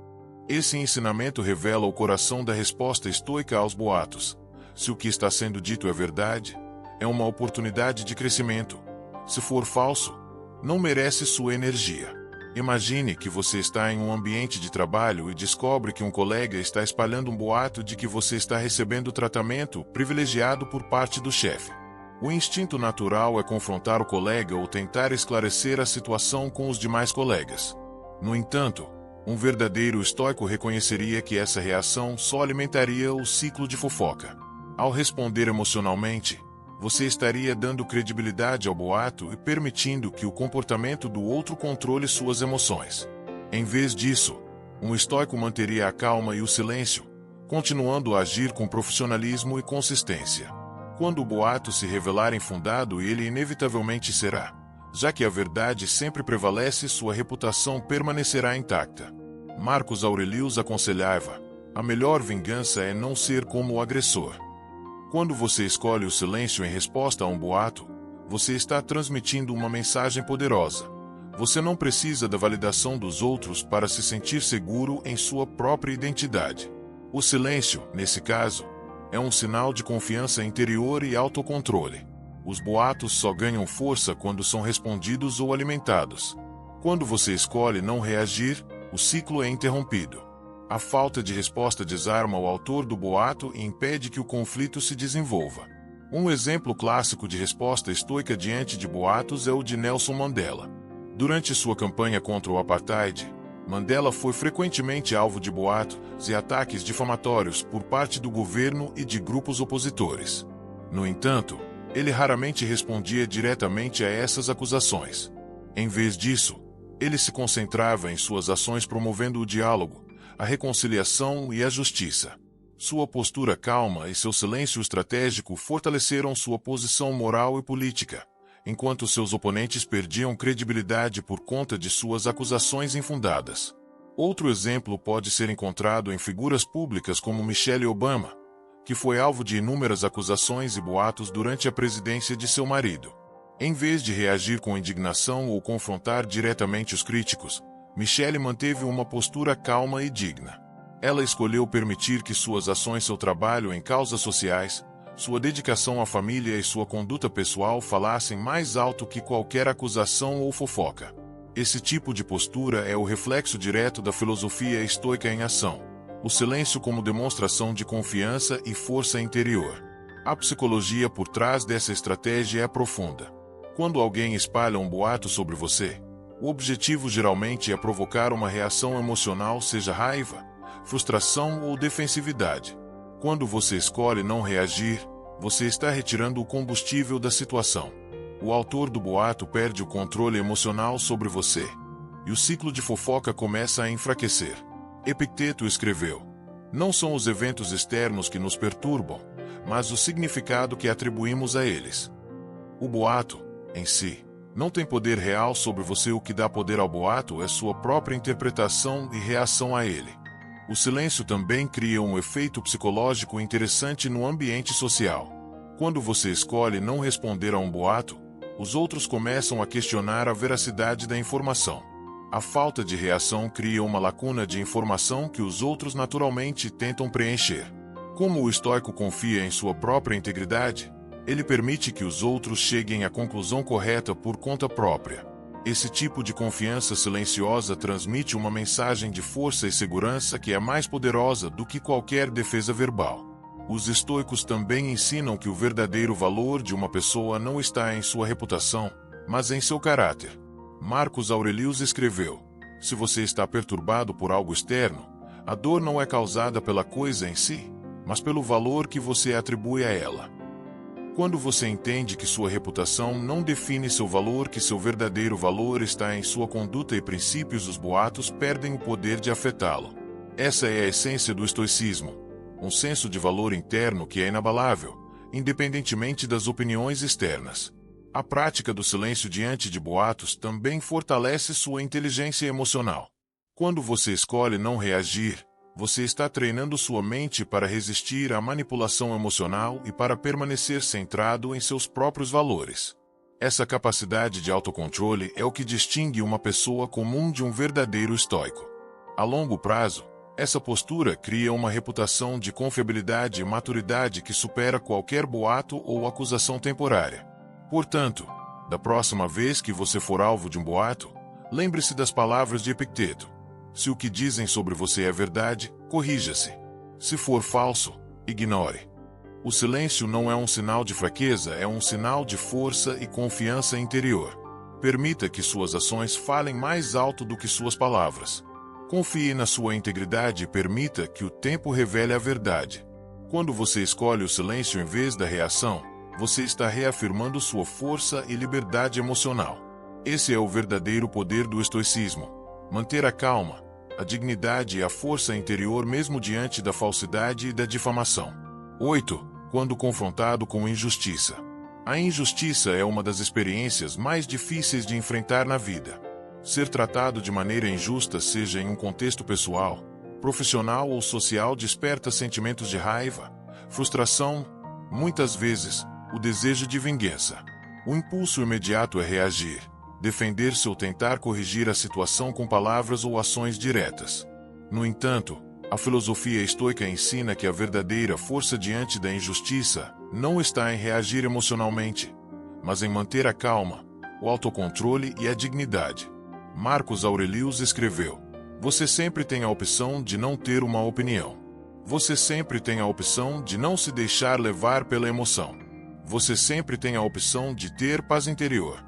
Esse ensinamento revela o coração da resposta estoica aos boatos. Se o que está sendo dito é verdade, é uma oportunidade de crescimento. Se for falso, não merece sua energia. Imagine que você está em um ambiente de trabalho e descobre que um colega está espalhando um boato de que você está recebendo tratamento privilegiado por parte do chefe. O instinto natural é confrontar o colega ou tentar esclarecer a situação com os demais colegas. No entanto, um verdadeiro estoico reconheceria que essa reação só alimentaria o ciclo de fofoca. Ao responder emocionalmente, você estaria dando credibilidade ao boato e permitindo que o comportamento do outro controle suas emoções. Em vez disso, um estoico manteria a calma e o silêncio, continuando a agir com profissionalismo e consistência. Quando o boato se revelar infundado, ele inevitavelmente será, já que a verdade sempre prevalece, sua reputação permanecerá intacta. Marcos Aurelius aconselhava: a melhor vingança é não ser como o agressor. Quando você escolhe o silêncio em resposta a um boato, você está transmitindo uma mensagem poderosa. Você não precisa da validação dos outros para se sentir seguro em sua própria identidade. O silêncio, nesse caso, é um sinal de confiança interior e autocontrole. Os boatos só ganham força quando são respondidos ou alimentados. Quando você escolhe não reagir, o ciclo é interrompido. A falta de resposta desarma o autor do boato e impede que o conflito se desenvolva. Um exemplo clássico de resposta estoica diante de boatos é o de Nelson Mandela. Durante sua campanha contra o apartheid, Mandela foi frequentemente alvo de boatos e ataques difamatórios por parte do governo e de grupos opositores. No entanto, ele raramente respondia diretamente a essas acusações. Em vez disso, ele se concentrava em suas ações promovendo o diálogo, a reconciliação e a justiça. Sua postura calma e seu silêncio estratégico fortaleceram sua posição moral e política, enquanto seus oponentes perdiam credibilidade por conta de suas acusações infundadas. Outro exemplo pode ser encontrado em figuras públicas como Michelle Obama, que foi alvo de inúmeras acusações e boatos durante a presidência de seu marido. Em vez de reagir com indignação ou confrontar diretamente os críticos, Michelle manteve uma postura calma e digna. Ela escolheu permitir que suas ações, seu trabalho em causas sociais, sua dedicação à família e sua conduta pessoal falassem mais alto que qualquer acusação ou fofoca. Esse tipo de postura é o reflexo direto da filosofia estoica em ação, o silêncio como demonstração de confiança e força interior. A psicologia por trás dessa estratégia é profunda. Quando alguém espalha um boato sobre você, o objetivo geralmente é provocar uma reação emocional, seja raiva, frustração ou defensividade. Quando você escolhe não reagir, você está retirando o combustível da situação. O autor do boato perde o controle emocional sobre você, e o ciclo de fofoca começa a enfraquecer. Epicteto escreveu: não são os eventos externos que nos perturbam, mas o significado que atribuímos a eles. O boato, em si, não tem poder real sobre você. O que dá poder ao boato é sua própria interpretação e reação a ele. O silêncio também cria um efeito psicológico interessante no ambiente social. Quando você escolhe não responder a um boato, os outros começam a questionar a veracidade da informação. A falta de reação cria uma lacuna de informação que os outros naturalmente tentam preencher. Como o estoico confia em sua própria integridade, ele permite que os outros cheguem à conclusão correta por conta própria. Esse tipo de confiança silenciosa transmite uma mensagem de força e segurança que é mais poderosa do que qualquer defesa verbal. Os estoicos também ensinam que o verdadeiro valor de uma pessoa não está em sua reputação, mas em seu caráter. Marcos Aurelius escreveu: se você está perturbado por algo externo, a dor não é causada pela coisa em si, mas pelo valor que você atribui a ela. Quando você entende que sua reputação não define seu valor, que seu verdadeiro valor está em sua conduta e princípios, os boatos perdem o poder de afetá-lo. Essa é a essência do estoicismo, um senso de valor interno que é inabalável, independentemente das opiniões externas. A prática do silêncio diante de boatos também fortalece sua inteligência emocional. Quando você escolhe não reagir, você está treinando sua mente para resistir à manipulação emocional e para permanecer centrado em seus próprios valores. Essa capacidade de autocontrole é o que distingue uma pessoa comum de um verdadeiro estoico. A longo prazo, essa postura cria uma reputação de confiabilidade e maturidade que supera qualquer boato ou acusação temporária. Portanto, da próxima vez que você for alvo de um boato, Lembre-se das palavras de Epicteto. Se o que dizem sobre você é verdade, corrija-se. Se for falso, ignore. O silêncio não é um sinal de fraqueza, é um sinal de força e confiança interior. Permita que suas ações falem mais alto do que suas palavras. Confie na sua integridade e permita que o tempo revele a verdade. Quando você escolhe o silêncio em vez da reação, você está reafirmando sua força e liberdade emocional. Esse é o verdadeiro poder do estoicismo. Manter a calma, a dignidade e a força interior mesmo diante da falsidade e da difamação. 8. Quando confrontado com injustiça. A injustiça é uma das experiências mais difíceis de enfrentar na vida. Ser tratado de maneira injusta, seja em um contexto pessoal, profissional ou social, desperta sentimentos de raiva, frustração, muitas vezes, o desejo de vingança. O impulso imediato é reagir, defender-se ou tentar corrigir a situação com palavras ou ações diretas. No entanto, a filosofia estoica ensina que a verdadeira força diante da injustiça não está em reagir emocionalmente, mas em manter a calma, o autocontrole e a dignidade. Marcos Aurelius escreveu: "Você sempre tem a opção de não ter uma opinião. Você sempre tem a opção de não se deixar levar pela emoção. Você sempre tem a opção de ter paz interior."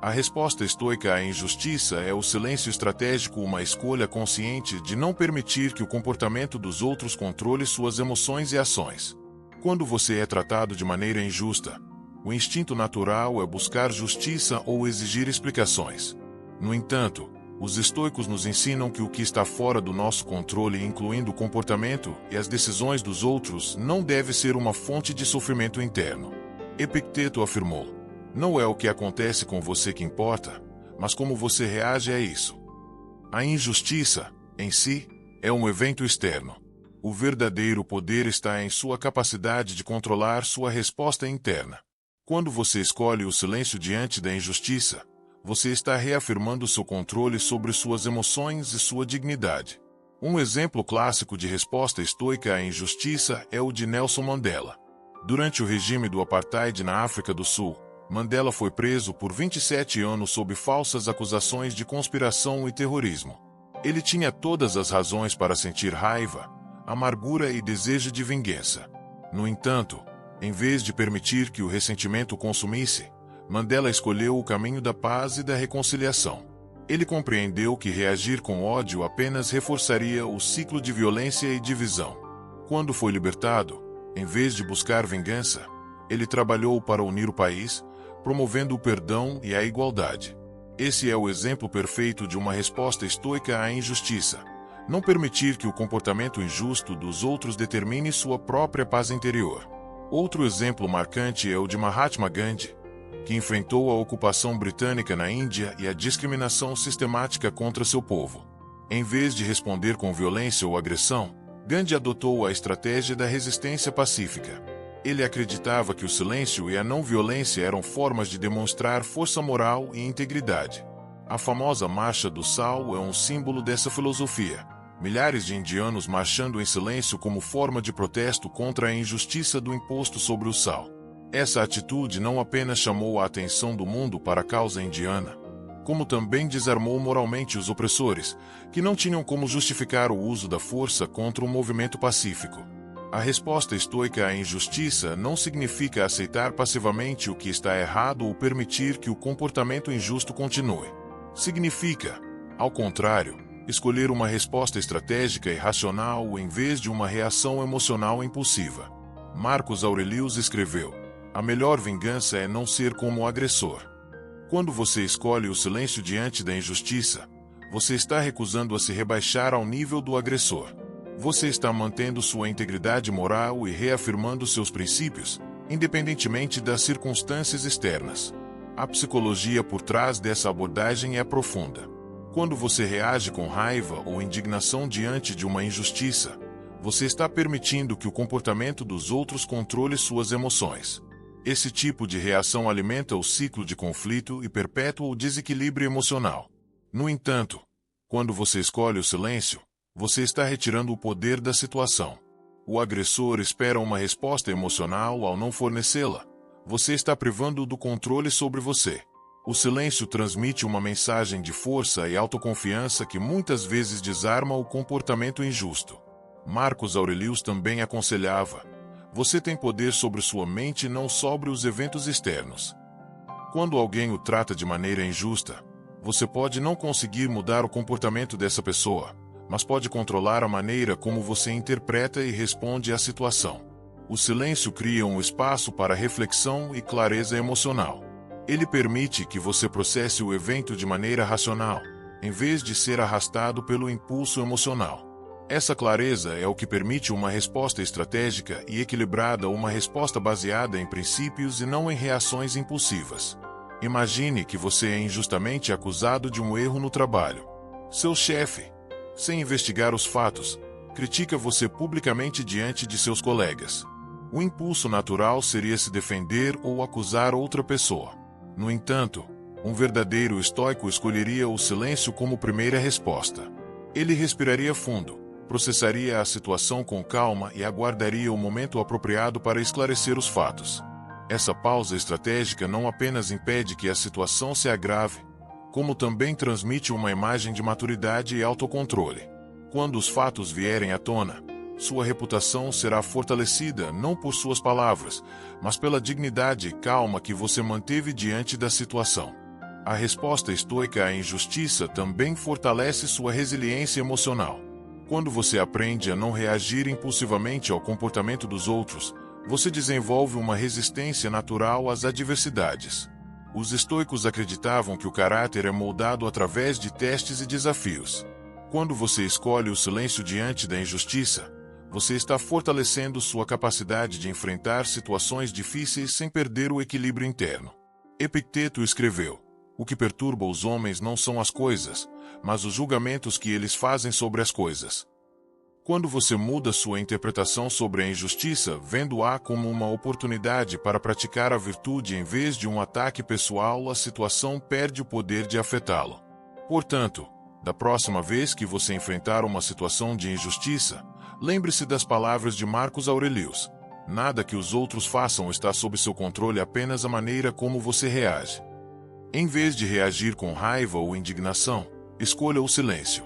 A resposta estoica à injustiça é o silêncio estratégico, uma escolha consciente de não permitir que o comportamento dos outros controle suas emoções e ações. Quando você é tratado de maneira injusta, o instinto natural é buscar justiça ou exigir explicações. No entanto, os estoicos nos ensinam que o que está fora do nosso controle, incluindo o comportamento e as decisões dos outros, não deve ser uma fonte de sofrimento interno. Epicteto afirmou: "Não é o que acontece com você que importa, mas como você reage a isso." A injustiça, em si, é um evento externo. O verdadeiro poder está em sua capacidade de controlar sua resposta interna. Quando você escolhe o silêncio diante da injustiça, você está reafirmando seu controle sobre suas emoções e sua dignidade. Um exemplo clássico de resposta estoica à injustiça é o de Nelson Mandela. Durante o regime do apartheid na África do Sul, Mandela foi preso por 27 anos sob falsas acusações de conspiração e terrorismo. Ele tinha todas as razões para sentir raiva, amargura e desejo de vingança. No entanto, em vez de permitir que o ressentimento o consumisse, Mandela escolheu o caminho da paz e da reconciliação. Ele compreendeu que reagir com ódio apenas reforçaria o ciclo de violência e divisão. Quando foi libertado, em vez de buscar vingança, ele trabalhou para unir o país, promovendo o perdão e a igualdade. Esse é o exemplo perfeito de uma resposta estoica à injustiça. Não permitir que o comportamento injusto dos outros determine sua própria paz interior. Outro exemplo marcante é o de Mahatma Gandhi, que enfrentou a ocupação britânica na Índia e a discriminação sistemática contra seu povo. Em vez de responder com violência ou agressão, Gandhi adotou a estratégia da resistência pacífica. Ele acreditava que o silêncio e a não-violência eram formas de demonstrar força moral e integridade. A famosa Marcha do Sal é um símbolo dessa filosofia. Milhares de indianos marchando em silêncio como forma de protesto contra a injustiça do imposto sobre o sal. Essa atitude não apenas chamou a atenção do mundo para a causa indiana, como também desarmou moralmente os opressores, que não tinham como justificar o uso da força contra um movimento pacífico. A resposta estoica à injustiça não significa aceitar passivamente o que está errado ou permitir que o comportamento injusto continue. Significa, ao contrário, escolher uma resposta estratégica e racional em vez de uma reação emocional impulsiva. Marcos Aurelius escreveu: "A melhor vingança é não ser como o agressor." Quando você escolhe o silêncio diante da injustiça, você está recusando a se rebaixar ao nível do agressor. Você está mantendo sua integridade moral e reafirmando seus princípios, independentemente das circunstâncias externas. A psicologia por trás dessa abordagem é profunda. Quando você reage com raiva ou indignação diante de uma injustiça, você está permitindo que o comportamento dos outros controle suas emoções. Esse tipo de reação alimenta o ciclo de conflito e perpetua o desequilíbrio emocional. No entanto, quando você escolhe o silêncio, você está retirando o poder da situação. O agressor espera uma resposta emocional ao não fornecê-la. Você está privando-o do controle sobre você. O silêncio transmite uma mensagem de força e autoconfiança que muitas vezes desarma o comportamento injusto. Marcos Aurelius também aconselhava: você tem poder sobre sua mente, não sobre os eventos externos. Quando alguém o trata de maneira injusta, você pode não conseguir mudar o comportamento dessa pessoa, mas pode controlar a maneira como você interpreta e responde à situação. O silêncio cria um espaço para reflexão e clareza emocional. Ele permite que você processe o evento de maneira racional, em vez de ser arrastado pelo impulso emocional. Essa clareza é o que permite uma resposta estratégica e equilibrada, uma resposta baseada em princípios e não em reações impulsivas. Imagine que você é injustamente acusado de um erro no trabalho. Seu chefe, sem investigar os fatos, critica você publicamente diante de seus colegas. O impulso natural seria se defender ou acusar outra pessoa. No entanto, um verdadeiro estoico escolheria o silêncio como primeira resposta. Ele respiraria fundo, processaria a situação com calma e aguardaria o momento apropriado para esclarecer os fatos. Essa pausa estratégica não apenas impede que a situação se agrave, como também transmite uma imagem de maturidade e autocontrole. Quando os fatos vierem à tona, sua reputação será fortalecida não por suas palavras, mas pela dignidade e calma que você manteve diante da situação. A resposta estoica à injustiça também fortalece sua resiliência emocional. Quando você aprende a não reagir impulsivamente ao comportamento dos outros, você desenvolve uma resistência natural às adversidades. Os estoicos acreditavam que o caráter é moldado através de testes e desafios. Quando você escolhe o silêncio diante da injustiça, você está fortalecendo sua capacidade de enfrentar situações difíceis sem perder o equilíbrio interno. Epicteto escreveu: o que perturba os homens não são as coisas, mas os julgamentos que eles fazem sobre as coisas. Quando você muda sua interpretação sobre a injustiça, vendo-a como uma oportunidade para praticar a virtude em vez de um ataque pessoal, a situação perde o poder de afetá-lo. Portanto, da próxima vez que você enfrentar uma situação de injustiça, lembre-se das palavras de Marcos Aurelius: nada que os outros façam está sob seu controle, apenas a maneira como você reage. Em vez de reagir com raiva ou indignação, escolha o silêncio.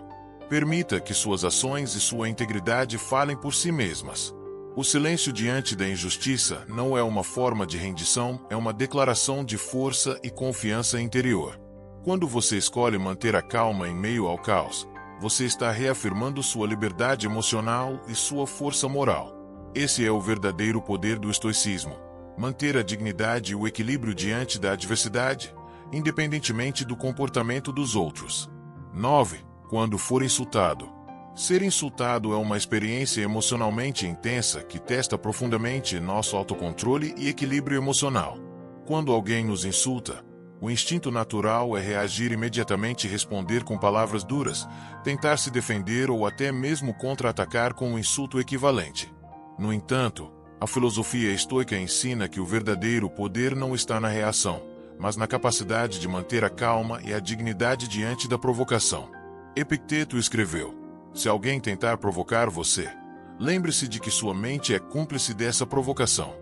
Permita que suas ações e sua integridade falem por si mesmas. O silêncio diante da injustiça não é uma forma de rendição, é uma declaração de força e confiança interior. Quando você escolhe manter a calma em meio ao caos, você está reafirmando sua liberdade emocional e sua força moral. Esse é o verdadeiro poder do estoicismo: manter a dignidade e o equilíbrio diante da adversidade, independentemente do comportamento dos outros. 9. Quando for insultado. Ser insultado é uma experiência emocionalmente intensa que testa profundamente nosso autocontrole e equilíbrio emocional. Quando alguém nos insulta, o instinto natural é reagir imediatamente e responder com palavras duras, tentar se defender ou até mesmo contra-atacar com um insulto equivalente. No entanto, a filosofia estoica ensina que o verdadeiro poder não está na reação, mas na capacidade de manter a calma e a dignidade diante da provocação. Epicteto escreveu: se alguém tentar provocar você, lembre-se de que sua mente é cúmplice dessa provocação.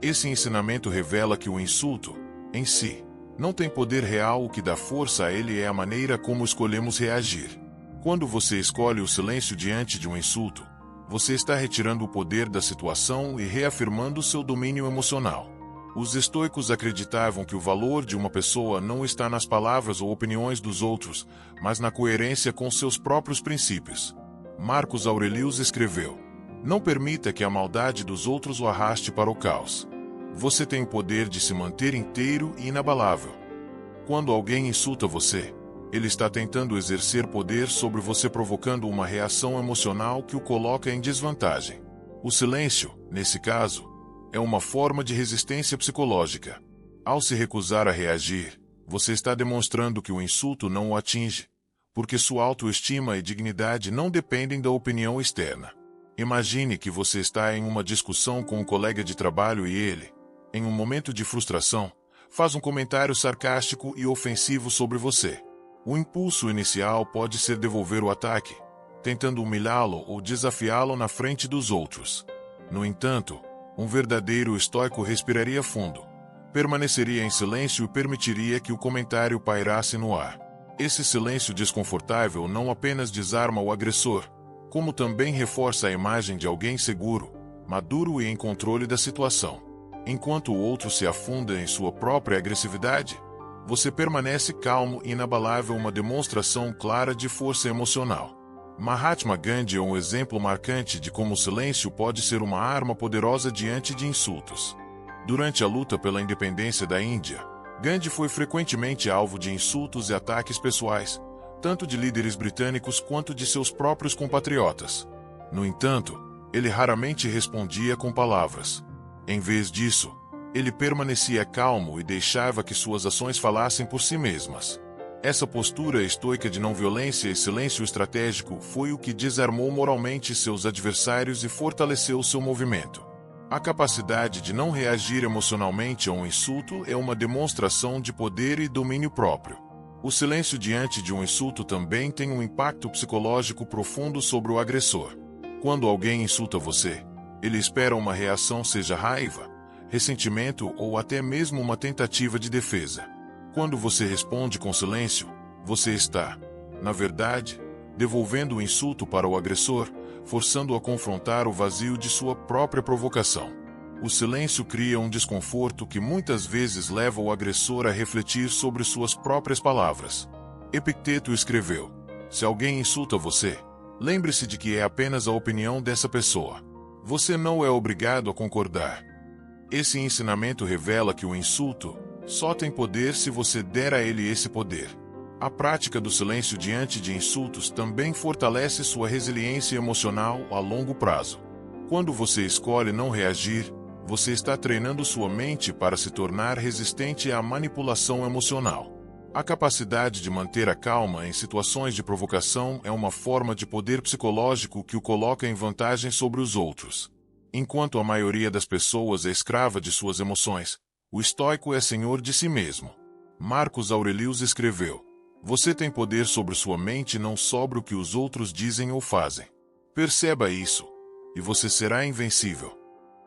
Esse ensinamento revela que o insulto, em si, não tem poder real. O que dá força a ele é a maneira como escolhemos reagir. Quando você escolhe o silêncio diante de um insulto, você está retirando o poder da situação e reafirmando seu domínio emocional. Os estoicos acreditavam que o valor de uma pessoa não está nas palavras ou opiniões dos outros, mas na coerência com seus próprios princípios. Marcos Aurelius escreveu: não permita que a maldade dos outros o arraste para o caos. Você tem o poder de se manter inteiro e inabalável. Quando alguém insulta você, ele está tentando exercer poder sobre você, provocando uma reação emocional que o coloca em desvantagem. O silêncio, nesse caso, é uma forma de resistência psicológica. Ao se recusar a reagir, você está demonstrando que o insulto não o atinge, porque sua autoestima e dignidade não dependem da opinião externa. Imagine que você está em uma discussão com um colega de trabalho e ele, em um momento de frustração, faz um comentário sarcástico e ofensivo sobre você. O impulso inicial pode ser devolver o ataque, tentando humilhá-lo ou desafiá-lo na frente dos outros. No entanto, um verdadeiro estoico respiraria fundo, Permaneceria em silêncio e permitiria que o comentário pairasse no ar. Esse silêncio desconfortável não apenas desarma o agressor, como também reforça a imagem de alguém seguro, maduro e em controle da situação. Enquanto o outro se afunda em sua própria agressividade, você permanece calmo e inabalável, uma demonstração clara de força emocional. Mahatma Gandhi é um exemplo marcante de como o silêncio pode ser uma arma poderosa diante de insultos. Durante a luta pela independência da Índia, Gandhi foi frequentemente alvo de insultos e ataques pessoais, tanto de líderes britânicos quanto de seus próprios compatriotas. No entanto, ele raramente respondia com palavras. Em vez disso, ele permanecia calmo e deixava que suas ações falassem por si mesmas. Essa postura estoica de não violência e silêncio estratégico foi o que desarmou moralmente seus adversários e fortaleceu seu movimento. A capacidade de não reagir emocionalmente a um insulto é uma demonstração de poder e domínio próprio. O silêncio diante de um insulto também tem um impacto psicológico profundo sobre o agressor. Quando alguém insulta você, ele espera uma reação, seja raiva, ressentimento ou até mesmo uma tentativa de defesa. Quando você responde com silêncio, você está, na verdade, devolvendo o insulto para o agressor, forçando-o a confrontar o vazio de sua própria provocação. O silêncio cria um desconforto que muitas vezes leva o agressor a refletir sobre suas próprias palavras. Epicteto escreveu: se alguém insulta você, lembre-se de que é apenas a opinião dessa pessoa. Você não é obrigado a concordar. Esse ensinamento revela que o insulto só tem poder se você der a ele esse poder. A prática do silêncio diante de insultos também fortalece sua resiliência emocional a longo prazo. Quando você escolhe não reagir, você está treinando sua mente para se tornar resistente à manipulação emocional. A capacidade de manter a calma em situações de provocação é uma forma de poder psicológico que o coloca em vantagem sobre os outros. Enquanto a maioria das pessoas é escrava de suas emoções, o estoico é senhor de si mesmo. Marcos Aurelius escreveu: você tem poder sobre sua mente, não sobre o que os outros dizem ou fazem. Perceba isso, e você será invencível.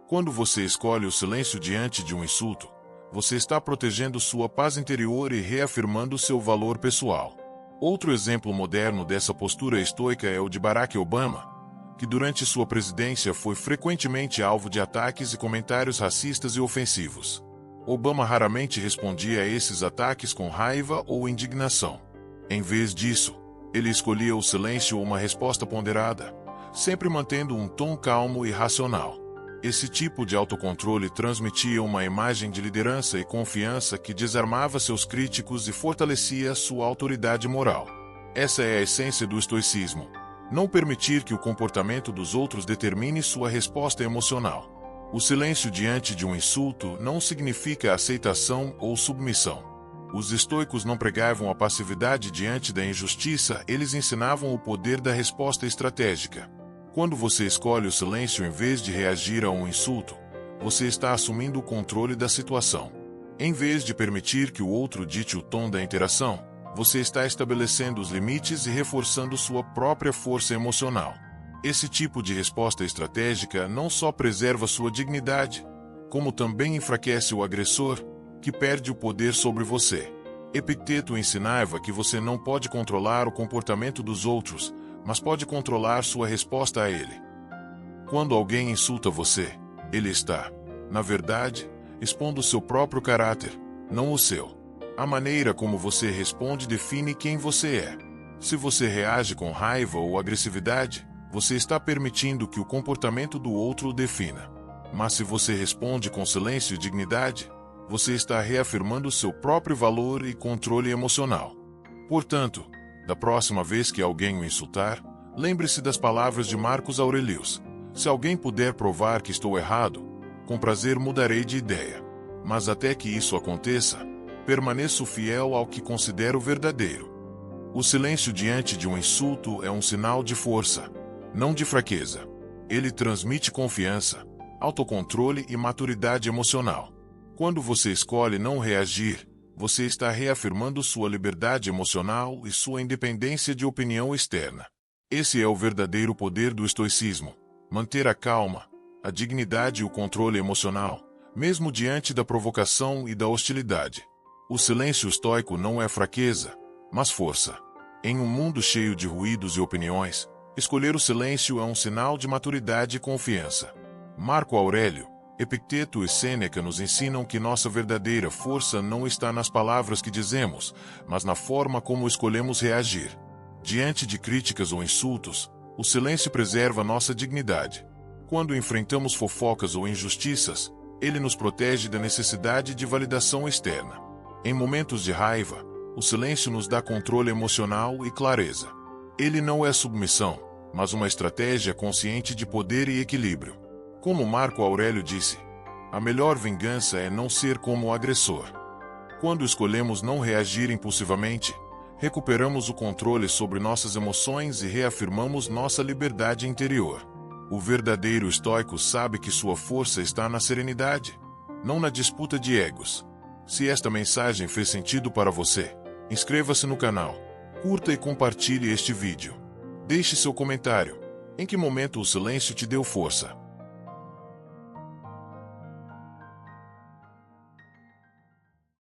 Quando você escolhe o silêncio diante de um insulto, você está protegendo sua paz interior e reafirmando seu valor pessoal. Outro exemplo moderno dessa postura estoica é o de Barack Obama, que durante sua presidência foi frequentemente alvo de ataques e comentários racistas e ofensivos. Obama raramente respondia a esses ataques com raiva ou indignação. Em vez disso, ele escolhia o silêncio ou uma resposta ponderada, sempre mantendo um tom calmo e racional. Esse tipo de autocontrole transmitia uma imagem de liderança e confiança que desarmava seus críticos e fortalecia sua autoridade moral. Essa é a essência do estoicismo: não permitir que o comportamento dos outros determine sua resposta emocional. O silêncio diante de um insulto não significa aceitação ou submissão. Os estoicos não pregavam a passividade diante da injustiça, eles ensinavam o poder da resposta estratégica. Quando você escolhe o silêncio em vez de reagir a um insulto, você está assumindo o controle da situação. Em vez de permitir que o outro dite o tom da interação, você está estabelecendo os limites e reforçando sua própria força emocional. Esse tipo de resposta estratégica não só preserva sua dignidade, como também enfraquece o agressor, que perde o poder sobre você. Epicteto ensinava que você não pode controlar o comportamento dos outros, mas pode controlar sua resposta a ele. Quando alguém insulta você, ele está, na verdade, expondo seu próprio caráter, não o seu. A maneira como você responde define quem você é. Se você reage com raiva ou agressividade, você está permitindo que o comportamento do outro o defina. Mas se você responde com silêncio e dignidade, você está reafirmando seu próprio valor e controle emocional. Portanto, da próxima vez que alguém o insultar, lembre-se das palavras de Marcos Aurelius: se alguém puder provar que estou errado, com prazer mudarei de ideia. Mas até que isso aconteça, permaneço fiel ao que considero verdadeiro. O silêncio diante de um insulto é um sinal de força, não de fraqueza. Ele transmite confiança, autocontrole e maturidade emocional. Quando você escolhe não reagir, você está reafirmando sua liberdade emocional e sua independência de opinião externa. Esse é o verdadeiro poder do estoicismo: manter a calma, a dignidade e o controle emocional, mesmo diante da provocação e da hostilidade. O silêncio estoico não é fraqueza, mas força. Em um mundo cheio de ruídos e opiniões, escolher o silêncio é um sinal de maturidade e confiança. Marco Aurélio, Epicteto e Sêneca nos ensinam que nossa verdadeira força não está nas palavras que dizemos, mas na forma como escolhemos reagir. Diante de críticas ou insultos, o silêncio preserva nossa dignidade. Quando enfrentamos fofocas ou injustiças, ele nos protege da necessidade de validação externa. Em momentos de raiva, o silêncio nos dá controle emocional e clareza. Ele não é submissão, mas uma estratégia consciente de poder e equilíbrio. Como Marco Aurélio disse, a melhor vingança é não ser como o agressor. Quando escolhemos não reagir impulsivamente, recuperamos o controle sobre nossas emoções e reafirmamos nossa liberdade interior. O verdadeiro estoico sabe que sua força está na serenidade, não na disputa de egos. Se esta mensagem fez sentido para você, inscreva-se no canal, curta e compartilhe este vídeo. Deixe seu comentário. Em que momento o silêncio te deu força?